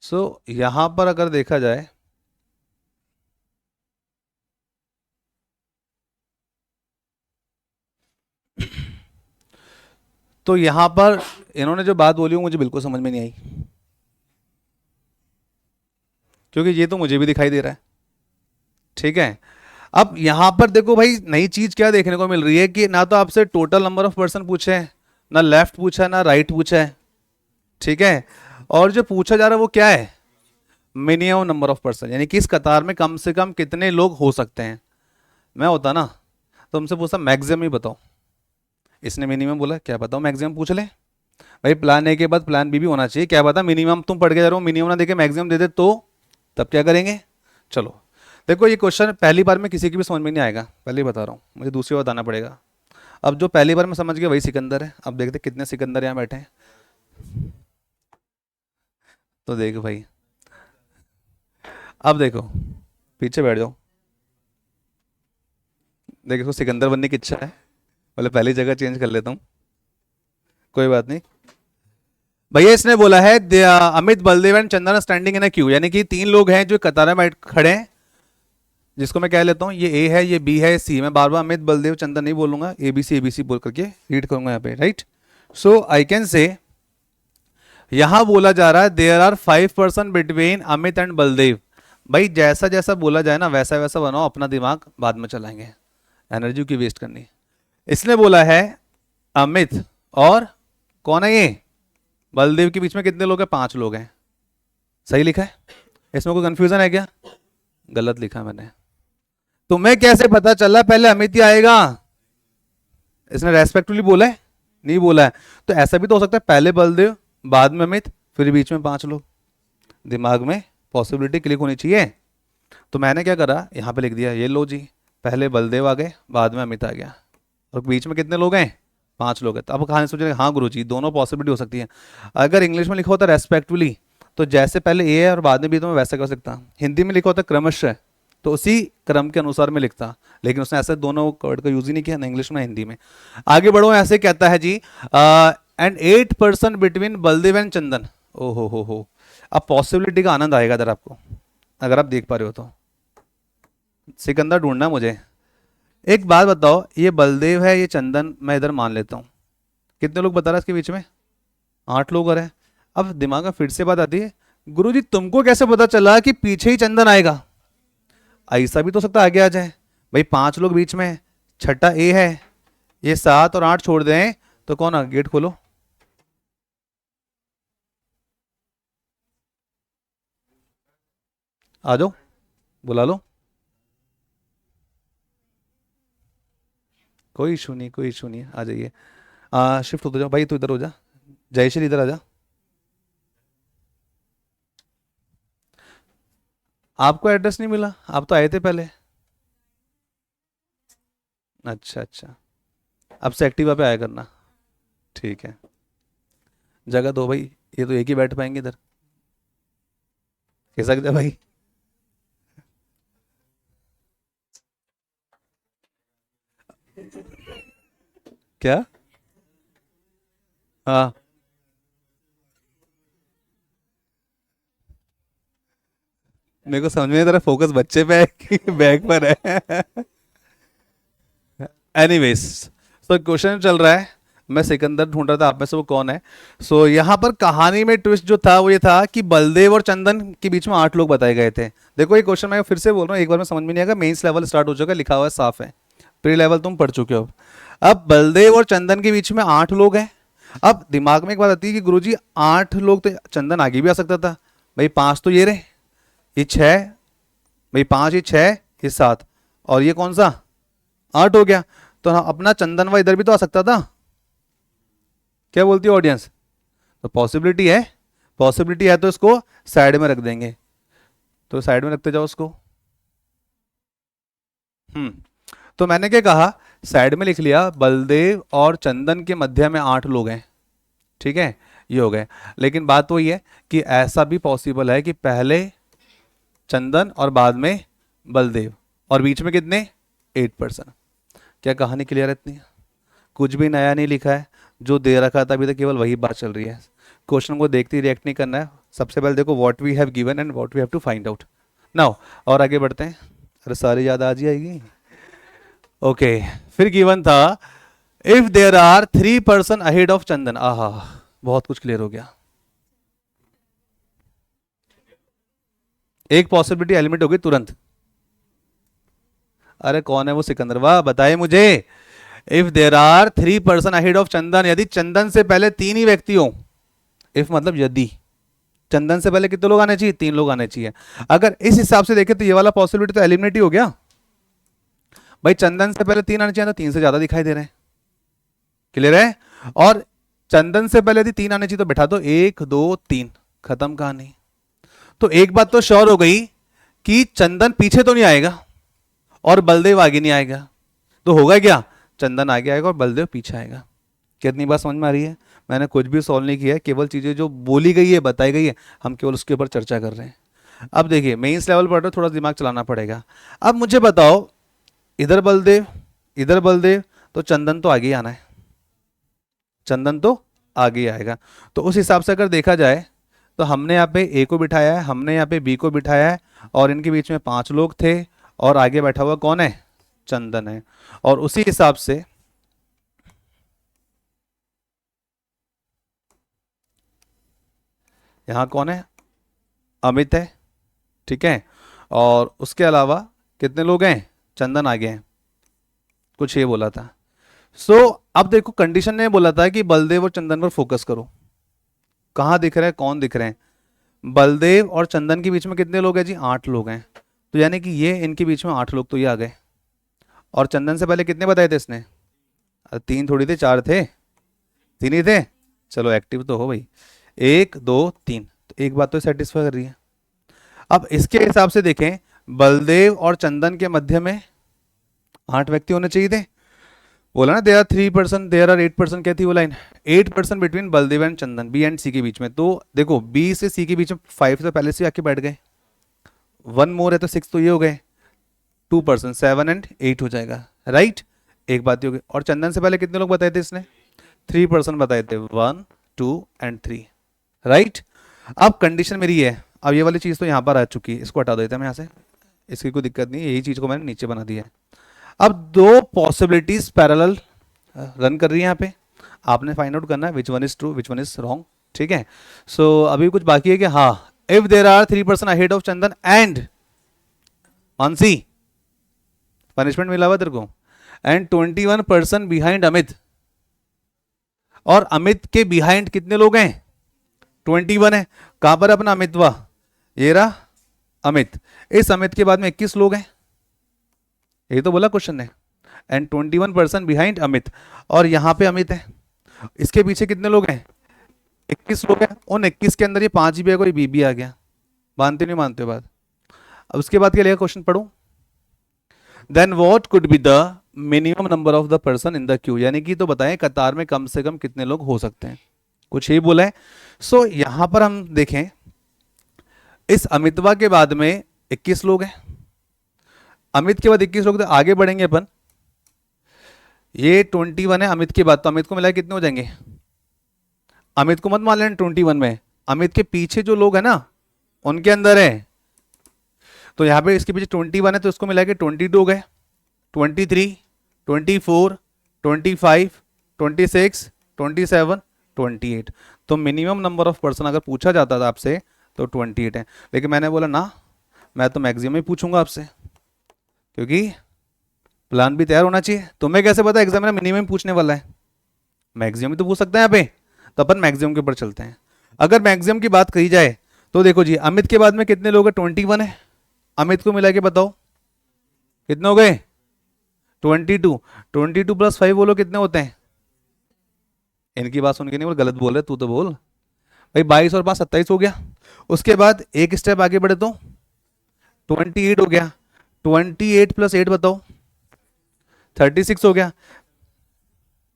सो यहाँ पर अगर देखा जाए तो यहाँ पर इन्होंने जो बात बोली वो मुझे बिल्कुल समझ में नहीं आई, क्योंकि ये तो मुझे भी दिखाई दे रहा है, ठीक है। अब यहाँ पर देखो भाई, नई चीज क्या देखने को मिल रही है कि ना तो आपसे टोटल नंबर ऑफ पर्सन पूछे हैं, ना लेफ्ट पूछा है, ना राइट पूछा है, ठीक है। और जो पूछा जा रहा है वो क्या है, मिनिमम नंबर ऑफ पर्सन, यानी कि इस कतार में कम से कम कितने लोग हो सकते हैं। मैं होता ना तो तुमसे पूछता मैक्सिमम ही बताओ, इसने मिनिमम बोला, क्या बताओ मैक्सिमम पूछ ले। भाई प्लान ए के बाद प्लान बी भी होना चाहिए, क्या पता मिनिमम तुम पढ़ के जा रहे हो, मिनिमम ना देके मैक्सिमम दे दे तो तब क्या करेंगे। चलो देखो, ये क्वेश्चन पहली बार में किसी की भी समझ में नहीं आएगा, पहले ही बता रहा हूँ, मुझे दूसरी बार बताना पड़ेगा। अब जो पहली बार में समझ गया वही सिकंदर है। अब देखते कितने सिकंदर यहाँ बैठे हैं। तो देखो भाई, अब देखो, पीछे बैठ जाओ। देखो सिकंदर बनने की इच्छा है, बोले पहली जगह चेंज कर लेता हूँ, कोई बात नहीं। भैया इसने बोला है Amit, Baldev and Chandan standing in a Q, यानी कि तीन लोग हैं जो कतार में खड़े हैं, जिसको मैं कह लेता हूँ ये ए है, ये बी है, सी। मैं बार बार अमित, बलदेव, चंदन नहीं बोलूंगा, ए बी सी बोल करके रीड करूंगा यहाँ पे, राइट। सो आई कैन से, यहां बोला जा रहा है there are 5% between Amit and Baldev. भाई जैसा जैसा बोला जाए ना वैसा वैसा बनाओ, अपना दिमाग बाद में चलाएंगे, एनर्जी की वेस्ट करनी। इसने बोला है अमित और कौन है ये, बलदेव के बीच में कितने लोग हैं, 5 लोग हैं। सही लिखा है, इसमें कोई कंफ्यूजन है क्या, गलत लिखा मैंने। तुम्हें कैसे पता चला पहले अमित ही आएगा, इसने रेस्पेक्टफुली बोला है, नहीं बोला है। तो ऐसा भी तो हो सकता है पहले बलदेव बाद में अमित फिर बीच में 5 लोग, दिमाग में पॉसिबिलिटी क्लिक होनी चाहिए। तो मैंने क्या करा, यहाँ पे लिख दिया ये लो जी, पहले बलदेव आ गए बाद में अमित आ गया, और बीच में कितने लोग हैं, 5 लोग हैं। तो अब कहानी सोच रहे हाँ गुरु जी दोनों पॉसिबिलिटी हो सकती है। अगर इंग्लिश में लिखा होता रेस्पेक्टफुली तो जैसे पहले ए है और बाद में भी तो मैं वैसा कर सकता। हिंदी में लिखा होता क्रमशः तो उसी क्रम के अनुसार में लिखता, लेकिन उसने ऐसे दोनों वर्ड का यूज ही नहीं किया, ना इंग्लिश में हिंदी में। आगे बढ़ो, ऐसे कहता है जी एंड 8% बिटवीन बलदेव एंड चंदन। ओ हो, अब पॉसिबिलिटी का आनंद आएगा इधर आपको, अगर आप देख पा रहे हो तो। सिकंदर ढूंढना मुझे। एक बात बताओ, ये बलदेव है ये चंदन, मैं इधर मान लेता हूँ, कितने लोग बता रहा है इसके बीच में, 8 लोग और हैं। अब दिमाग में फिर से बात आती है, गुरुजी तुमको कैसे पता चला कि पीछे ही चंदन आएगा, ऐसा भी तो सकता आगे आ जाए। भाई 5 लोग बीच में, छठा ए है, ये 7 और 8 छोड़ दें तो कौन आ, गेट खोलो। आ जाओ, बुला लो, कोई इशू नहीं, कोई इशू नहीं, आ जाइए। शिफ्ट होते जाओ भाई, तू इधर हो जा, जयश्री इधर आ जा। आपको एड्रेस नहीं मिला, आप तो आए थे पहले। अच्छा अच्छा, अब से एक्टिवा पे आया करना, ठीक है। जगह दो भाई, ये तो एक ही बैठ पाएंगे इधर, खिसक जा भाई। क्या, हाँ मेरे को समझ में नहीं, तेरा फोकस बच्चे पे है कि बैग पर है। एनीवेज, तो क्वेश्चन चल रहा है, मैं सिकंदर ढूंढ रहा था आप में से वो कौन है। सो यहाँ पर कहानी में ट्विस्ट जो था वो ये था कि बलदेव और चंदन के बीच में 8 लोग बताए गए थे। देखो ये क्वेश्चन मैं फिर से बोल रहा हूँ, एक बार में समझ में नहीं आएगा, मेंस लेवल स्टार्ट हो चुका है, लिखा हुआ है साफ है, प्री लेवल तुम पढ़ चुके हो। अब बलदेव और चंदन के बीच में 8 लोग हैं। अब दिमाग में एक बात आती है कि गुरुजी 8 लोग तो चंदन आगे भी आ सकता था, भाई 5 तो ये रहे, ये 6, भाई 5 ये 6 ये 7, और ये कौन सा 8 हो गया। तो हाँ, अपना चंदन वा इधर भी तो आ सकता था, क्या बोलती है ऑडियंस। तो पॉसिबिलिटी है, पॉसिबिलिटी है तो इसको साइड में रख देंगे, तो साइड में रखते जाओ उसको। तो मैंने क्या कहा, साइड में लिख लिया बलदेव और चंदन के मध्य में 8 लोग हैं, ठीक है, ये हो गए। लेकिन बात वही है कि ऐसा भी पॉसिबल है कि पहले चंदन और बाद में बलदेव, और बीच में कितने 8%। क्या कहानी क्लियर है इतनी, कुछ भी नया नहीं लिखा है, जो दे रखा था अभी तक केवल वही बात चल रही है। क्वेश्चन को देखते ही रिएक्ट नहीं करना है, सबसे पहले देखो what we have given and what we have to find out now. और आगे बढ़ते हैं, अरे सारी याद आज ही आएगी। ओके, फिर गिवन था if there are 3% ahead of Chandan. आहा, बहुत कुछ क्लियर हो गया, एक पॉसिबिलिटी एलिमिनेट हो गई तुरंत। अरे कौन है वो सिकंदर, वाह बताए मुझे। If there are 3% ahead of Chandan, यदि चंदन से पहले 3 ही व्यक्ति हो, इफ मतलब यदि चंदन से पहले कितने लोग आने चाहिए, 3 लोग आने चाहिए। अगर इस हिसाब से देखें तो ये वाला पॉसिबिलिटी तो एलिमिनेट ही हो गया भाई, चंदन से पहले 3 आने चाहिए तो 3 से ज्यादा दिखाई दे रहे हैं, क्लियर है। और चंदन से पहले यदि 3 आने चाहिए तो बैठा दो 1 2 3, खत्म कहानी। तो एक बात तो श्योर हो गई कि चंदन पीछे तो नहीं आएगा और बलदेव आगे नहीं आएगा, तो होगा क्या, चंदन आगे आएगा और बलदेव पीछे आएगा। कितनी बात समझ में आ रही है, मैंने कुछ भी सॉल्व नहीं किया है, केवल चीजें जो बोली गई है बताई गई है हम केवल उसके ऊपर चर्चा कर रहे हैं। अब देखिए मेंस लेवल पर थोड़ा दिमाग चलाना पड़ेगा। अब मुझे बताओ इधर बलदेव तो चंदन तो आगे ही आना है, चंदन तो आगे ही आएगा। तो उस हिसाब से अगर देखा जाए तो हमने यहाँ पे ए को बिठाया है, हमने यहाँ पे बी को बिठाया है, और इनके बीच में 5 लोग थे और आगे बैठा हुआ कौन है, चंदन है। और उसी हिसाब से यहां कौन है, अमित है, ठीक है। और उसके अलावा कितने लोग हैं, चंदन आगे हैं, कुछ ये बोला था। अब देखो कंडीशन ने बोला था कि बलदेव और चंदन पर फोकस करो। कहां दिख रहा है, कौन दिख रहे हैं, बलदेव और चंदन के बीच में कितने लोग हैं जी, 8 लोग हैं। तो यानी कि ये इनके बीच में 8 लोग तो ये आ गए। और चंदन से पहले कितने बताए थे इसने, 3 थोड़ी थे, 4 थे, 3 ही थे। चलो एक्टिव तो हो भाई, 1 2 3, तो एक बात तो सेटिस्फाई कर रही है। अब इसके हिसाब से देखें, बलदेव और चंदन के मध्य में 8 व्यक्ति होने चाहिए थे। बोला ना देयर आर 3%, देयर आर 8%, क्या थी वो line, 8% between Baldev and Chandan, B and C के बीच में। तो देखो बी से सी के बीच में 5 तो पहले से आके बैठ गए, 1 मोर है तो 6 तो ये हो गए, 2%, 7 एंड 8 हो जाएगा, राइट। एक बात ही हो गई। और चंदन से पहले कितने लोग बताए थे इसने, 3% बताए थे, 1 2 एंड 3, राइट। अब कंडीशन मेरी है, अब ये वाली चीज़ तो यहाँ पर आ चुकी है, इसको हटा देते हैं मैं यहाँ से, इसकी कोई दिक्कत नहीं है, यही चीज़ को मैंने नीचे बना दिया है। अब 2 पॉसिबिलिटीज पैरेलल रन कर रही है यहाँ पे, आपने फाइंड आउट करना है which one is true which one is wrong, ठीक है। अभी कुछ बाकी है कि हाँ, if there are 3% ahead of Chandan and Mansi, punishment मिला हुआ तेरे को, एंड 21% बिहाइंड अमित, और अमित के बिहाइंड कितने लोग हैं, 21 है। कहां पर अपना अमितवा, ये रहा अमित, इस अमित के बाद में 21 लोग हैं, ये तो बोला क्वेश्चन ने, एंड 21% बिहाइंड अमित, और यहां पे अमित है, इसके पीछे कितने लोग हैं, 21 लोग हैं। उन 21 के अंदर ये 5 भी है, कोई बी भी आ गया, मानते नहीं मानते हो बात। अब उसके बाद क्या लिखा, क्वेश्चन पढ़ो, then what could be the minimum number of the person in the queue, यानी कि तो बताएं कतार में कम से कम कितने लोग हो सकते हैं, कुछ ही बोला है। यहां पर हम देखें, इस अमितवा के बाद में 21 लोग हैं, अमित के बाद 21 लोग, तो आगे बढ़ेंगे अपन, ये 21 है अमित के बाद, तो अमित को मिला कितने हो जाएंगे, अमित को मत मान लेना 21 में, अमित के पीछे जो लोग हैं ना उनके अंदर है, तो यहां पे इसके पीछे 21 है तो इसको मिला के 22 हो गए, 23 24 25 26 27 28। तो मिनिमम नंबर ऑफ पर्सन अगर पूछा जाता था आपसे तो 28 है, लेकिन मैंने बोला ना, मैं तो मैक्सिमम ही पूछूंगा आपसे, क्योंकि प्लान भी तैयार होना चाहिए। तुम्हें कैसे पता एग्जाम में मिनिमम पूछने वाला है, मैक्सिमम ही तो पूछ सकता है यहाँ पे, तो अपन मैक्सिमम के ऊपर चलते हैं। अगर मैक्सिमम की बात कही जाए तो देखो जी, अमित के बाद में कितने लोग हैं, 21 है, अमित को मिला के बताओ कितने हो गए, 22, 22 प्लस 5 बोलो कितने होते हैं, इनकी बात सुन के नहीं बोल, गलत बोल रहे तू तो बोल भाई, 22 और 5 27 हो गया। उसके बाद एक स्टेप आगे बढ़े तो 28 हो गया, 28 प्लस 8 बताओ, 36 हो गया,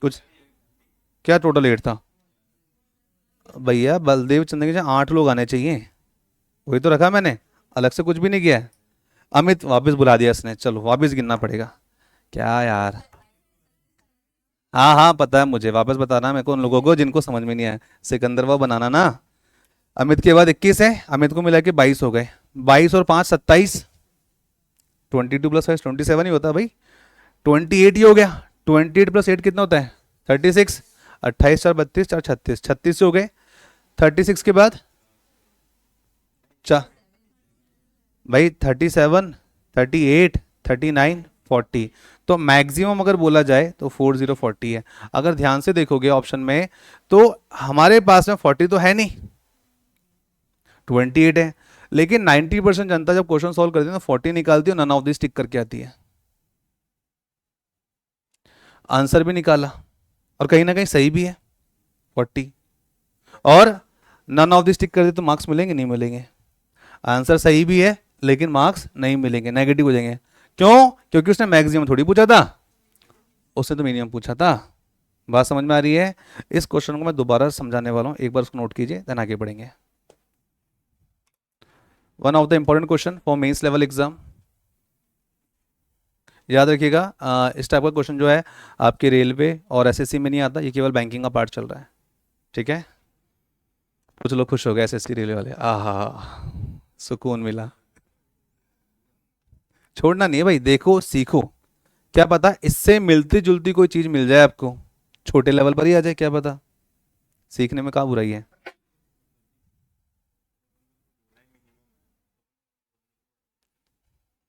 कुछ क्या टोटल 8 था भैया, बलदेव चंद्र के 8 लोग आने चाहिए, वही तो रखा मैंने, अलग से कुछ भी नहीं किया है। अमित वापस बुला दिया इसने, चलो वापस गिनना पड़ेगा, क्या यार, हाँ हाँ पता है मुझे, वापस बताना मेरे को उन लोगों को जिनको समझ में नहीं आया, सिकंदरवा बनाना ना। अमित के बाद 21 है, अमित को मिला के 22 हो गए, 22 और 5 27, 22 प्लस 5 27 ही होता है भाई, 28 ही हो गया, 28 प्लस 8 कितना होता है 36, 28 4 32 4 36, 36 से हो गए, 36 के बाद भाई 37 38 39 40, तो मैक्सिमम अगर बोला जाए तो 4040 है। अगर ध्यान से देखोगे ऑप्शन में तो हमारे पास में 40 तो है नहीं, 28 है। लेकिन 90% जनता जब क्वेश्चन सॉल्व करती है तो 40 निकालती है, नन ऑफ दिस टिक करके आती है। आंसर भी निकाला और कहीं ना कहीं सही भी है 40, और नन ऑफ दिस टिक कर दे तो मार्क्स मिलेंगे नहीं मिलेंगे? आंसर सही भी है लेकिन मार्क्स नहीं मिलेंगे, नेगेटिव हो जाएंगे। क्यों? क्योंकि उसने मैक्सिमम थोड़ी पूछा था, उसने तो मिनिमम पूछा था। बात समझ में आ रही है? इस क्वेश्चन को मैं दोबारा समझाने वाला हूं, एक बार उसको नोट कीजिए, देन आगे बढ़ेंगे। One of the important question for mains level exam, याद रखिएगा। इस टाइप का क्वेश्चन जो है आपके रेलवे और एसएससी में नहीं आता, ये केवल बैंकिंग का पार्ट चल रहा है, ठीक है? कुछ लोग खुश हो गए एसएससी रेलवे वाले, आहा सुकून मिला। छोड़ना नहीं है भाई, देखो सीखो, क्या पता इससे मिलती जुलती कोई चीज मिल जाए आपको, छोटे लेवल पर ही आ जाए, क्या पता। सीखने में क्या बुराई है?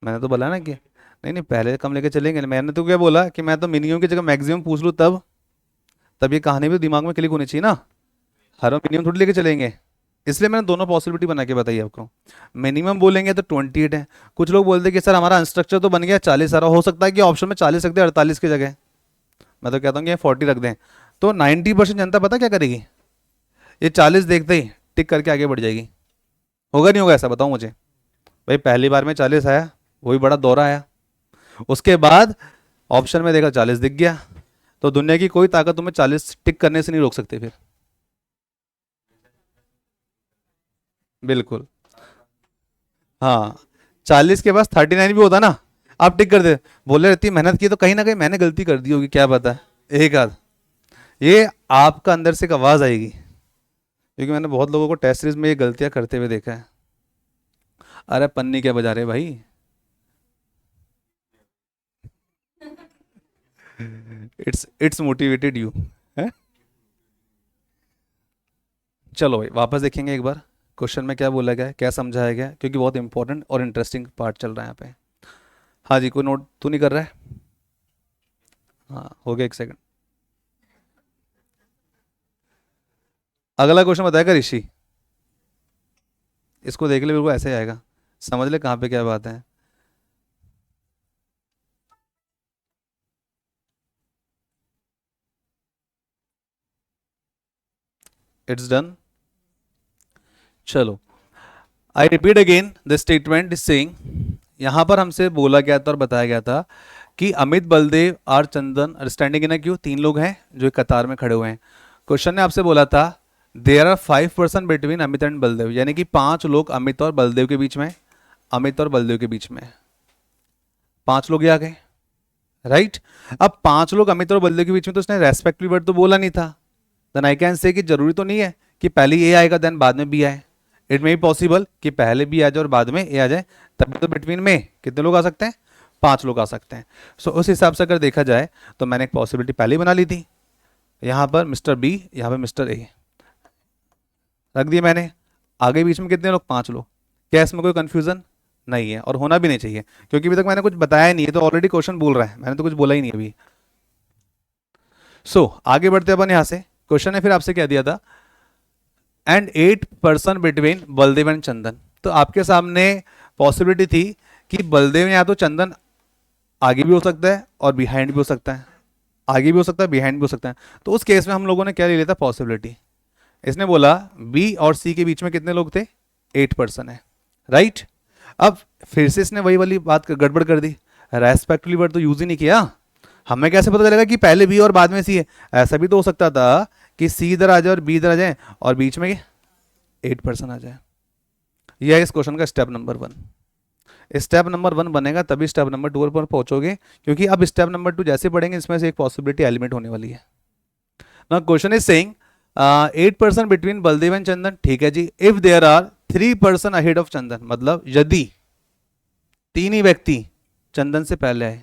मैंने तो बोला ना कि नहीं नहीं पहले कम लेके चलेंगे, मैंने तो क्या बोला कि मैं तो मिनिमम की जगह मैक्सिमम पूछ लूँ, तब ये कहानी भी दिमाग में क्लिक होनी चाहिए ना। हर मिनिमम थोड़ी लेके चलेंगे, इसलिए मैंने दोनों पॉसिबिलिटी बना के बताई आपको। मिनिमम बोलेंगे तो 28 है, कुछ लोग बोलते हैं कि सर हमारा स्ट्रक्चर तो बन गया 40 आ रहा, हो सकता है कि ऑप्शन में 40 रख दे 48 की जगह, मैं तो कहता हूँ कि 40 रख दें, तो 90% जनता पता क्या करेगी, ये 40 देखते ही टिक करके आगे बढ़ जाएगी। होगा नहीं होगा ऐसा, बताओ मुझे भाई। पहली बार में 40 आया, वही बड़ा दौरा आया, उसके बाद ऑप्शन में देखा 40 दिख गया, तो दुनिया की कोई ताकत तुम्हें 40 टिक करने से नहीं रोक सकते फिर। बिल्कुल, हाँ। 40 के पास 39 भी होता ना, आप टिक कर दे, बोले रहती मेहनत की तो कहीं ना कहीं मैंने गलती कर दी होगी, क्या पता, एक आध, ये आपका अंदर से एक आवाज आएगी, क्योंकि मैंने बहुत लोगों को टेस्ट सीरीज में ये गलतियां करते हुए देखा है। अरे पन्नी क्या बजा रहे भाई, इट्स मोटिवेटेड यू है। चलो भाई वापस देखेंगे एक बार क्वेश्चन में क्या बोला गया है, क्या समझाया गया है, क्योंकि बहुत इंपॉर्टेंट और इंटरेस्टिंग पार्ट चल रहा है यहाँ पे। हाँ जी, कोई नोट तो नहीं कर रहा है? हाँ हो गया, एक सेकंड। अगला क्वेश्चन बताएगा ऋषि, इसको देख ले, बिल्कुल ऐसे ही आएगा, समझ ले कहाँ पे क्या बात है। It's done. चलो, I repeat again the statement is saying, यहां पर हमसे बोला गया था और बताया गया था कि अमित, बलदेव और चंदन स्टैंडिंग इन क्यू, तीन लोग हैं जो एक कतार में खड़े हुए हैं। क्वेश्चन ने आपसे बोला था there are 5% between Amit and Baldev, यानी कि 5 लोग अमित और बलदेव के बीच में, अमित और बलदेव के बीच में 5 लोग ही आ गए, राइट? अब 5 लोग अमित और बलदेव के बीच में, तो उसने रेस्पेक्टिव वर्ड तो बोला नहीं था, देन आई कैन से कि जरूरी तो नहीं है कि पहले ए आएगा देन बाद में बी आए, इट मे बी पॉसिबल कि पहले बी आ जाए और बाद में ए आ जाए, तभी तो बिटवीन में कितने लोग आ सकते हैं, 5 लोग आ सकते हैं। सो उस हिसाब से अगर देखा जाए तो मैंने एक पॉसिबिलिटी पहले ही बना ली थी, यहाँ पर मिस्टर बी, यहाँ पर मिस्टर ए रख दिया मैंने, आगे बीच में कितने लोग, 5 लोग। क्या इसमें कोई कंफ्यूजन नहीं है और होना भी नहीं चाहिए, क्योंकि अभी तक मैंने कुछ बताया ही नहीं है, तो ऑलरेडी क्वेश्चन बोल रहा है, मैंने तो कुछ बोला ही नहीं अभी। सो आगे बढ़ते अपन यहाँ से, क्वेश्चन ने फिर आपसे क्या दिया था, एंड 8% बिटवीन बलदेव एंड चंदन, तो आपके सामने पॉसिबिलिटी थी कि बलदेव या तो चंदन आगे भी हो सकता है और बिहाइंड भी हो सकता है, आगे भी हो सकता है बिहाइंड भी हो सकता है, तो उस केस में हम लोगों ने क्या ले लिया था, पॉसिबिलिटी। इसने बोला बी और सी के बीच में कितने लोग थे, 8% है, राइट? अब फिर से इसने वही वाली बात गड़बड़ कर दी, रेस्पेक्टिवली वर्ड तो यूज ही नहीं किया, हमें कैसे पता चलेगा कि पहले बी और बाद में सी है? ऐसा भी तो हो सकता था कि सी इधर आ जाए और बी इधर आ जाए और बीच में 8% आ जाए। यह है इस क्वेश्चन का स्टेप नंबर 1। स्टेप नंबर 1 बनेगा तभी स्टेप नंबर 2 पर पहुंचोगे, क्योंकि अब स्टेप नंबर 2 जैसे पढ़ेंगे इसमें से एक पॉसिबिलिटी एलिमेंट होने वाली है। Now question is saying 8% between Baldev and Chandan, ठीक है जी। If there are 3% ahead of Chandan, मतलब यदि 3 ही व्यक्ति चंदन से पहले आए,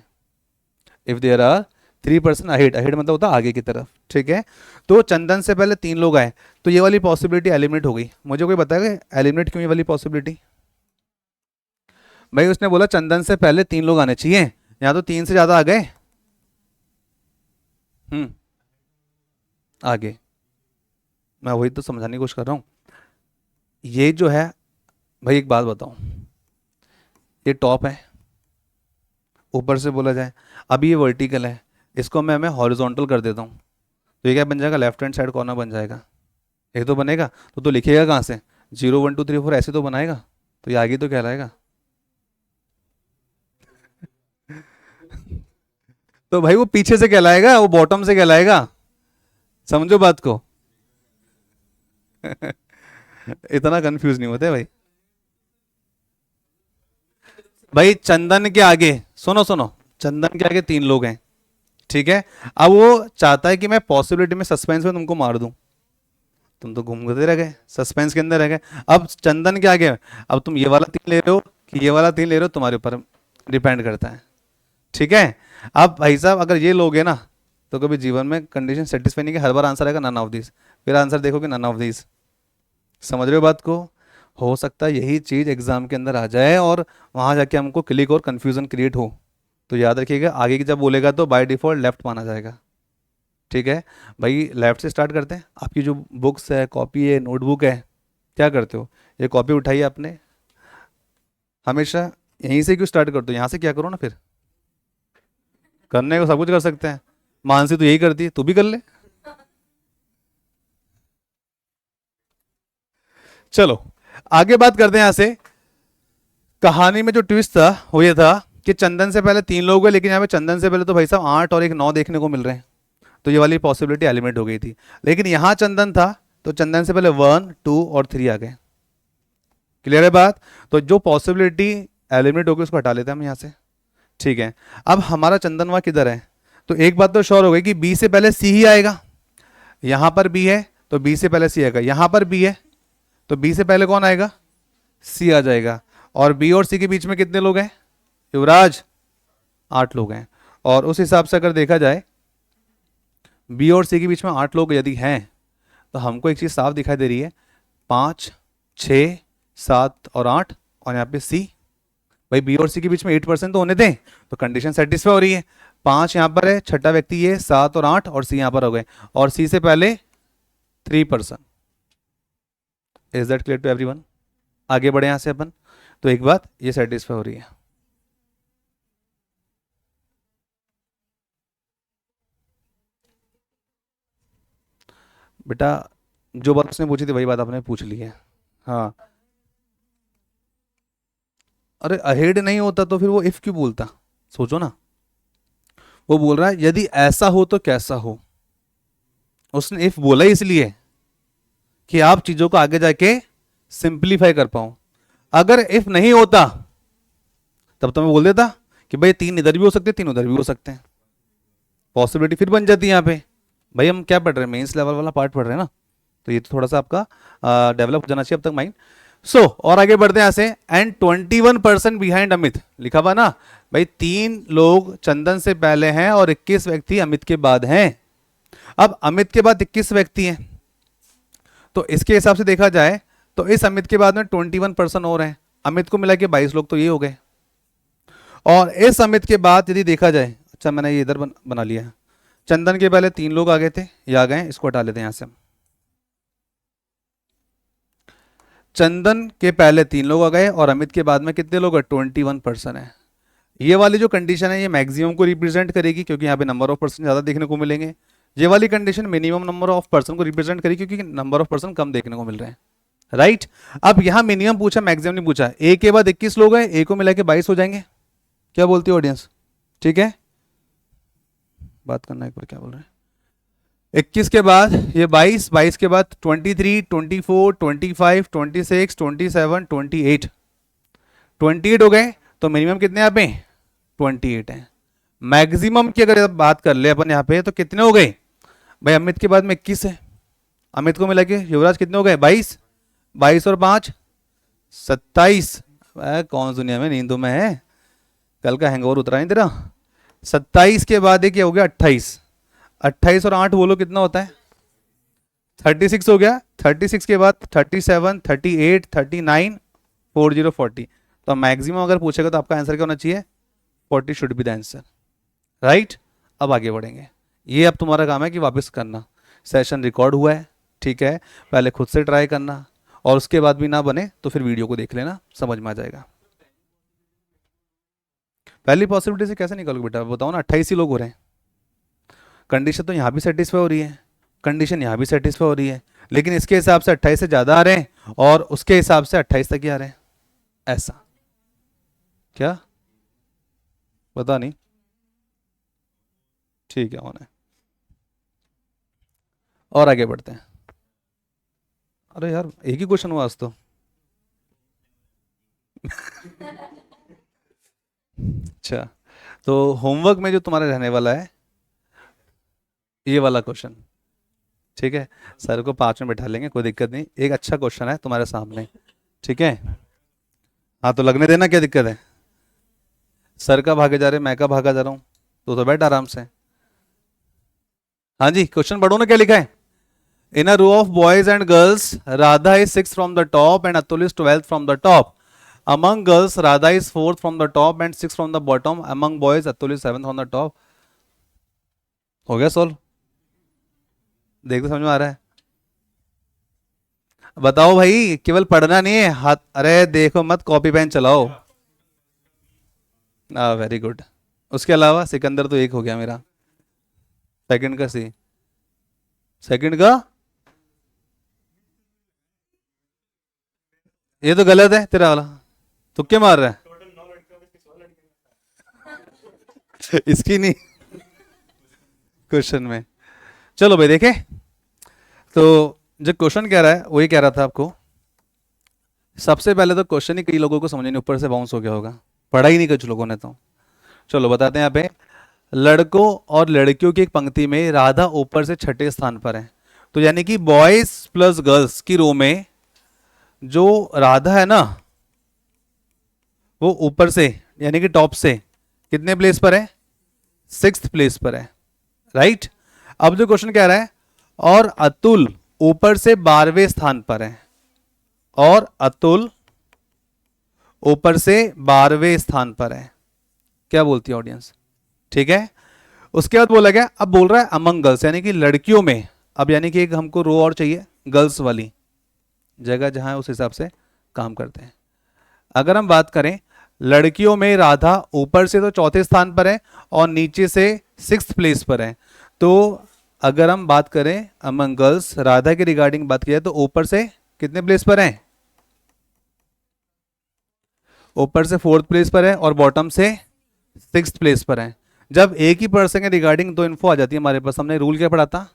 if there are 3% ahead, ahead मतलब होता है आगे की तरफ, ठीक है? तो चंदन से पहले 3 लोग आए, तो ये वाली पॉसिबिलिटी एलिमिनेट हो गई। मुझे कोई बताएगा एलिमिनेट क्यों ये वाली पॉसिबिलिटी? भाई उसने बोला चंदन से पहले 3 लोग आने चाहिए, यहाँ तो 3 से ज्यादा आ गए, आगे मैं वही तो समझाने की कोशिश कर रहा हूँ। ये जो है भाई, एक बात बताऊं, ये टॉप है, ऊपर से बोला जाए, अभी ये वर्टिकल है, इसको मैं हॉरिजॉन्टल कर देता हूँ, तो ये क्या बन जाएगा, लेफ्ट हैंड साइड कॉर्नर बन जाएगा। ये तो बनेगा, तो लिखिएगा कहाँ से, 0 1 2 3 4 ऐसे तो बनाएगा, तो ये आगे तो कहलाएगा। तो भाई वो पीछे से कहलाएगा, वो बॉटम से कहलाएगा, समझो बात को। इतना कंफ्यूज नहीं होते भाई। भाई चंदन के आगे, सुनो सुनो, चंदन के आगे 3 लोग हैं, ठीक है। अब वो चाहता है कि मैं पॉसिबिलिटी में, सस्पेंस में तुमको मार दूं, तुम तो घूमते रह गए, सस्पेंस के अंदर रह गए। अब चंदन के आगे, अब तुम ये वाला 3 ले रहे हो कि ये वाला 3 ले रहे हो, तुम्हारे ऊपर डिपेंड करता है, ठीक है। अब भाई साहब अगर ये लोगे ना, तो कभी जीवन में कंडीशन सेटिस्फाई नहीं, कि हर बार आंसर आएगा नन ऑफ दिस, फिर आंसर देखो कि नन ऑफ दिस। समझ रहे हो बात को। हो सकता है यही चीज एग्जाम के अंदर आ जाए और वहां जाके हमको क्लिक और कंफ्यूजन क्रिएट हो, तो याद रखिएगा आगे की जब बोलेगा तो बाय डिफॉल्ट लेफ्ट माना जाएगा, ठीक है। भाई लेफ्ट से स्टार्ट करते हैं। आपकी जो बुक्स है, कॉपी है, नोटबुक है, क्या करते हो, ये कॉपी उठाइए आपने, हमेशा यहीं से क्यों स्टार्ट करते हो, यहाँ से क्या करो ना, फिर करने को सब कुछ कर सकते हैं। मानसी तो यही करती है, तू भी कर ले। चलो आगे बात करते हैं। यहाँ से कहानी में जो ट्विस्ट था वो ये था कि चंदन से पहले 3 लोग हुए, लेकिन यहाँ पे चंदन से पहले तो भाई साहब 8 और एक 9 देखने को मिल रहे हैं, तो ये वाली पॉसिबिलिटी एलिमिनेट हो गई थी। लेकिन यहाँ चंदन था, तो चंदन से पहले 1 2 और 3 आ गए। क्लियर है बात। तो जो पॉसिबिलिटी एलिमिनेट हो गई उसको हटा लेते हैं हम यहाँ से, ठीक है। अब हमारा चंदन वहाँ किधर है, तो एक बात तो श्योर हो गई कि बी से पहले सी ही आएगा। यहाँ पर बी है तो बी से पहले सी आएगा, यहाँ पर बी है तो बी से पहले कौन आएगा, सी आ जाएगा। और बी और सी के बीच में कितने लोग हैं युवराज, 8 लोग हैं। और उस हिसाब से अगर देखा जाए बी और सी के बीच में 8 लोग यदि हैं, तो हमको एक चीज साफ दिखाई दे रही है, 5 6 7 और 8, और यहाँ पे सी। भाई बी और सी के बीच में 8% तो होने दें, तो कंडीशन सेटिस्फाई हो रही है। 5 यहाँ पर है, छठा व्यक्ति ये, 7 और 8 और सी यहाँ पर हो गए, और सी से पहले 3%। Is that clear to everyone. आगे बढ़े यहाँ से अपन, तो एक बात ये सेटिस्फाई हो रही है। बेटा जो बात उसने पूछी थी वही बात आपने पूछ ली है। हाँ, अरे अहेड नहीं होता तो फिर वो इफ क्यों बोलता, सोचो ना। वो बोल रहा है यदि ऐसा हो तो कैसा हो, उसने इफ बोला ही इसलिए कि आप चीजों को आगे जाके सिंप्लीफाई कर पाओ। अगर इफ नहीं होता तब तो मैं बोल देता कि भाई 3 इधर भी हो सकते हैं, 3 उधर भी हो सकते हैं, पॉसिबिलिटी फिर बन जाती है यहाँ पे। भाई हम क्या पढ़ रहे हैं, मेंस लेवल वाला पार्ट पढ़ रहे हैं ना, तो ये तो थोड़ा सा आपका डेवलप हो जाना चाहिए अब तक माइंड। सो और आगे बढ़ते हैं यहाँ से। एंड 21% बिहाइंड अमित, लिखा हुआ ना भाई, 3 लोग चंदन से पहले हैं और 21 व्यक्ति अमित के बाद हैं। अब अमित के बाद 21 व्यक्ति हैं, तो इसके हिसाब से देखा जाए तो इस अमित के बाद में 21% और हैं, अमित को मिला के 22 लोग तो ये हो गए। और इस अमित के बाद यदि देखा जाए, अच्छा मैंने ये इधर बना लिया है, चंदन के पहले 3 लोग आ गए थे, ये आ गए, इसको हटा लेते हैं यहां से। चंदन के पहले 3 लोग आ गए और अमित के बाद में कितने लोग हैं, 21% है। ये वाली जो कंडीशन है ये मैक्सिमम को रिप्रेजेंट करेगी, क्योंकि यहाँ पे नंबर ऑफ पर्सन ज्यादा देखने को मिलेंगे। ये वाली condition minimum number of person को रिप्रेजेंट करेगी, क्योंकि नंबर ऑफ पर्सन कम देखने को मिल रहे हैं, राइट। अब यहाँ मिनिमम पूछा, मैक्सिमम नहीं पूछा। ए के बाद 21 लोग हैं, ए को मिला के 22 हो जाएंगे। क्या बोलती है ऑडियंस, ठीक है, बात करना एक बार, क्या बोल रहे हैं। 21 के बाद ये 22, 22 के बाद 23, 24, 25, 26, 27, 28, 28 हो गए। तो मिनिमम कितने यहाँ पे, 28 है। मैक्सिमम की अगर बात कर ले अपन यहाँ पे, तो कितने हो गए भाई, अमित के बाद में 21 है, अमित को मिला के युवराज कितने हो गए, 22, 22 और 5 27। कौन दुनिया में नींदों में है, कल का हैंगओवर उतरा नहीं तेरा। 27 के बाद एक हो गया 28, 28 और 8 बोलो कितना होता है, 36 हो गया। 36 के बाद 37, 38, 39, 40, 40। तो मैक्सिमम अगर पूछेगा तो आपका आंसर क्या होना चाहिए, 40 should be the answer, right. अब आगे बढ़ेंगे, ये अब तुम्हारा काम है कि वापस करना। सेशन रिकॉर्ड हुआ है, ठीक है, पहले खुद से ट्राई करना, और उसके बाद भी ना बने तो फिर वीडियो को देख लेना, समझ में आ जाएगा। पहली पॉसिबिलिटी से कैसे निकलोगे बेटा, बताओ ना। 28 ही लोग हो रहे हैं, कंडीशन तो यहाँ भी सेटिस्फाई हो रही है, कंडीशन यहाँ भी सेटिस्फाई हो रही है, लेकिन इसके हिसाब से 28 से ज़्यादा आ रहे हैं और उसके हिसाब से 28 तक ही आ रहे हैं। ऐसा क्या, पता नहीं, ठीक है, होना है। और आगे बढ़ते हैं। अरे यार एक ही क्वेश्चन हुआ आज तो। अच्छा, तो होमवर्क में जो तुम्हारा रहने वाला है ये वाला क्वेश्चन, ठीक है, सर को 5 मिनट बैठा लेंगे, कोई दिक्कत नहीं, एक अच्छा क्वेश्चन है तुम्हारे सामने, ठीक है। हाँ तो लगने देना, क्या दिक्कत है, सर का भागे जा रहे, मैं का भागा जा रहा हूँ, तो बैठ आराम से। हाँ जी, क्वेश्चन पढ़ो ना, क्या लिखा है। In a row of boys and girls, Radha is 6th from the top and Atul is 12th from the top. Among girls, Radha is 4th from the top and 6th from the bottom. Among boys, Atul is 7th from the top. हो गया solve, देखो समझ में आ रहा है। बताओ भाई, केवल पढ़ना नहीं है, हाथ, अरे देखो मत, कॉपी पेन चलाओ। Very good. उसके अलावा सिकंदर तो एक हो गया मेरा, सेकंड का सी, सेकंड का ये तो गलत है तेरा वाला, तुक्के मार रहा है। इसकी नहीं, क्वेश्चन में। चलो भाई देखे, तो जो क्वेश्चन कह रहा है वही कह रहा था आपको। सबसे पहले तो क्वेश्चन ही कई लोगों को समझ नहीं, ऊपर से बाउंस हो गया होगा, पढ़ा ही नहीं कुछ लोगों ने तो। चलो बताते हैं। यहाँ पे लड़कों और लड़कियों की एक पंक्ति में राधा ऊपर से 6ठे स्थान पर है, तो यानी कि बॉयज प्लस गर्ल्स की रो में जो राधा है ना, वो ऊपर से यानी कि टॉप से कितने प्लेस पर है, 6th प्लेस पर है, राइट। अब जो क्वेश्चन कह रहा है, और अतुल ऊपर से 12वें स्थान पर है, और अतुल ऊपर से 12वें स्थान पर है। क्या बोलती है ऑडियंस, ठीक है। उसके बाद बोला गया, अब बोल रहा है अमंग गर्ल्स, यानी कि लड़कियों में। अब यानी कि एक हमको रो और चाहिए गर्ल्स वाली जगह, जहां उस हिसाब से काम करते हैं। अगर हम बात करें लड़कियों में, राधा ऊपर से तो 4थे स्थान पर है और नीचे से 6th प्लेस पर है। तो अगर हम बात करें अमंग गर्ल्स, राधा के रिगार्डिंग बात की जाए तो ऊपर से कितने प्लेस पर है, ऊपर से 4th प्लेस पर है और बॉटम से 6th प्लेस पर है। जब एक ही पर्सन के रिगार्डिंग 2 इन्फो आ जाती है हमारे पास, हमने रूल क्या पढ़ा था,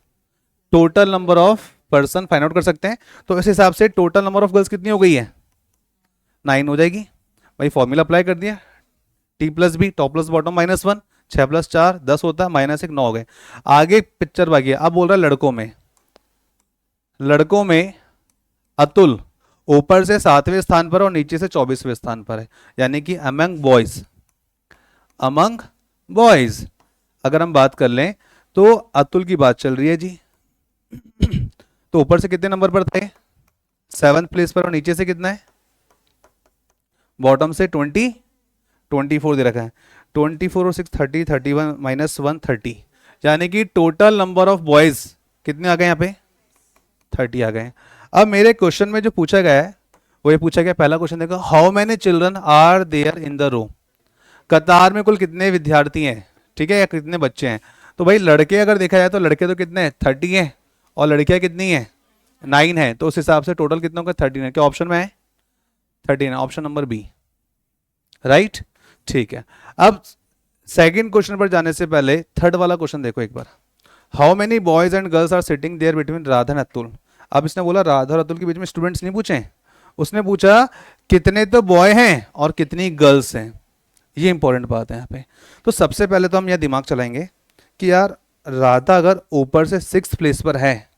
total number of person find out कर सकते हैं। तो इस हिसाब से टोटल नंबर ऑफ गर्ल्स कितनी हो गई है, 9 हो जाएगी भाई। फॉर्मूला अप्लाई कर दिया, T plus B, top plus bottom -1, 6 + 4 10 होता है, -1 9 हो गए। आगे पिक्चर बाकी है। अब बोल रहा है लड़कों में, लड़कों में अतुल ऊपर से 7वें स्थान पर और नीचे से 24वें स्थान पर है, यानी कि अमंग बॉयज, अमंग बॉयज अगर हम बात कर लें तो अतुल की बात चल रही है जी। तो ऊपर से कितने नंबर पर थे, 7th प्लेस पर, और नीचे से कितना है, बॉटम से 24 दे रखा है। 24 और 6 30, 31 -1 30, यानी कि टोटल नंबर ऑफ बॉयज कितने आ गए यहाँ पे, 30 आ गए। अब मेरे क्वेश्चन में जो पूछा गया है वो ये पूछा गया, पहला क्वेश्चन देखो, how many children are there in the row, कतार में कुल कितने विद्यार्थी हैं, ठीक है, या कितने बच्चे हैं। तो भाई लड़के अगर देखा जाए तो लड़के तो कितने हैं, 30 हैं, और लड़कियां कितनी हैं, 9 है। तो उस हिसाब से टोटल कितना होगा, 13 है। क्या ऑप्शन में है, 13 है, ऑप्शन नंबर बी, राइट, ठीक है। अब सेकंड क्वेश्चन पर जाने से पहले थर्ड वाला क्वेश्चन देखो एक बार, how many boys and girls are sitting there between Radha and Atul. अब इसने बोला राधा और अतुल के बीच में स्टूडेंट्स नहीं पूछे, उसने पूछा कितने तो बॉय हैं और कितनी गर्ल्स हैं। ये इंपॉर्टेंट बात है यहाँ पे। तो सबसे पहले तो हम यह दिमाग चलाएंगे कि यार राधा अगर ऊपर से 6th प्लेस पर है,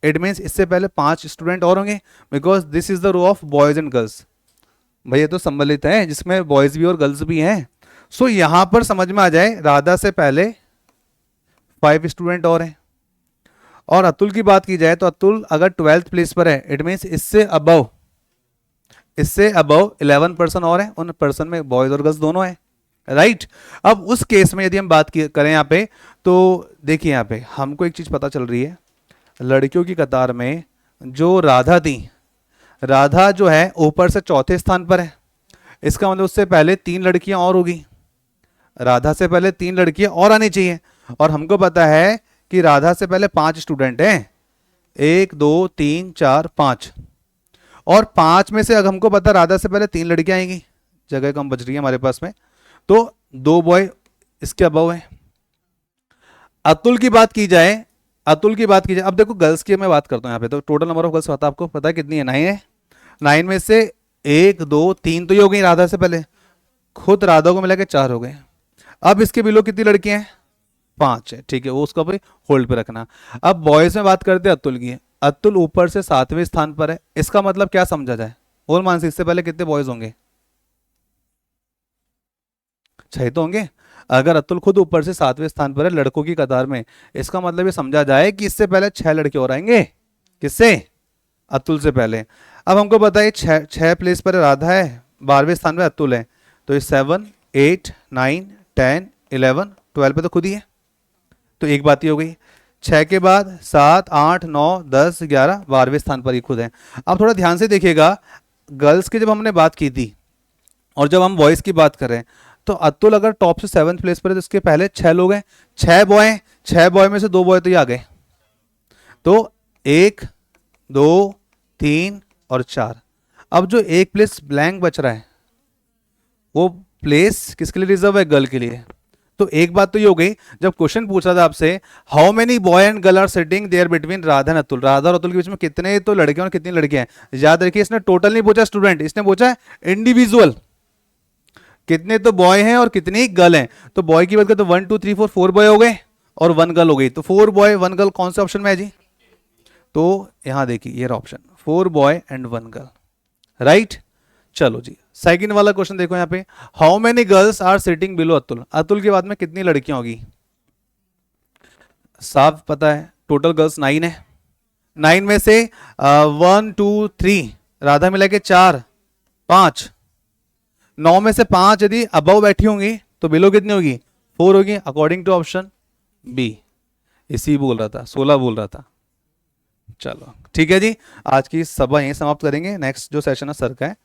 इट मीन्स इससे पहले 5 स्टूडेंट और होंगे, because this is the row of boys and girls. भाई ये तो सम्मिलित है जिसमें बॉयज भी और गर्ल्स भी हैं। सो यहां पर समझ में आ जाए राधा से पहले 5 स्टूडेंट और हैं। और अतुल की बात की जाए तो अतुल अगर 12th प्लेस पर है, इट मीन्स इससे अबव 11 पर्सन और हैं, उन पर्सन में बॉयज और गर्ल्स दोनों हैं। राइट। अब उस केस में यदि हम बात करें यहाँ पे, तो देखिए यहाँ पे हमको एक चीज पता चल रही है, लड़कियों की कतार में जो राधा थी, राधा जो है ऊपर से चौथे स्थान पर है। इसका मतलब उससे पहले 3 लड़कियां और होगी, राधा से पहले 3 लड़कियां और आनी चाहिए। और हमको पता है कि राधा से पहले 5 स्टूडेंट हैं, 1 2 3 4 5, और 5 में से अगर हमको पता राधा से पहले 3 लड़कियां आएंगी, जगह कम बच रही है हमारे पास में, तो 2 बॉय इसके अबव है। अतुल की बात की जाए, अतुल की बात की जाए, अब देखो गर्ल्स की मैं बात करता हूं यहाँ पे, तो टोटल नंबर ऑफ गर्ल्स पता आपको पता है कितनी है? 9 है। 9 में से 1 2 3 तो ये हो गई राधा से पहले, खुद राधा को मिला के 4 हो गए। अब इसके बिलो कितनी लड़कियां हैं? 5 है, ठीक है, वो उसका भी होल्ड पे रखना। अब बॉयज में बात करते हैं अतुल की, अतुल ऊपर से 7वें स्थान पर है। इसका मतलब क्या समझा जाए? और मानसी इससे पहले कितने बॉयज होंगे? 6 तो होंगे। अगर अतुल खुद ऊपर से 7वें स्थान पर है लड़कों की कतार में, इसका मतलब ये समझा जाए कि इससे पहले 6 लड़के और आएंगे। किससे? अतुल से पहले। अब हमको पता है 6 प्लेस पर राधा है, 12वें स्थान पर अतुल है, तो ये 7 8 9 10 11 12 पे तो खुद ही है, तो एक बात ही हो गई। 6 के बाद 7 8 9 10 11 12वें स्थान पर ही खुद है। अब थोड़ा ध्यान से देखिएगा, गर्ल्स की जब हमने बात की थी और जब हम बॉयज की बात कर रहे हैं, तो अतुल अगर टॉप से 7th प्लेस पर है तो इसके पहले 6 लोग हैं, 6 बॉय, 6 बॉय में से 2 बॉय तो ये आ गए, तो 1 2 3 और 4। अब जो एक प्लेस ब्लैंक बच रहा है वो प्लेस किसके लिए रिजर्व है? गर्ल के लिए। तो एक बात तो ये हो गई, जब क्वेश्चन पूछा था आपसे how many boy and girl are sitting there between Radha and Atul, Radha और अतुल के बीच में कितने तो लड़के और कितनी लड़कियां हैं, याद रखिए इसने टोटल नहीं पूछा स्टूडेंट, इसने पूछा है इंडिविजुअल, कितने तो बॉय हैं और कितनी गर्ल हैं। तो बॉय की बात करें तो 1 2 3 4 4 बॉय हो गए और 1 गर्ल हो गई, तो 4 बॉय 1 गर्ल कौन से ऑप्शन में है जी? तो यहां देखिए ये option 4 boy and 1 girl, right. चलो जी सेकंड वाला क्वेश्चन देखो यहाँ पे, how many girls are sitting below Atul, Atul के बाद में कितनी लड़कियां होगी? साफ पता है, टोटल गर्ल्स 9 है। 9 में से 1 2 3 राधा मिला के 4 5, 9 में से 5 यदि अबव बैठी होंगी तो बिलो कितनी होगी? 4 होगी, अकॉर्डिंग टू ऑप्शन बी। इसी बोल रहा था, 16 बोल रहा था। चलो ठीक है जी, आज की सभा यहीं समाप्त करेंगे, नेक्स्ट जो सेशन है सर का है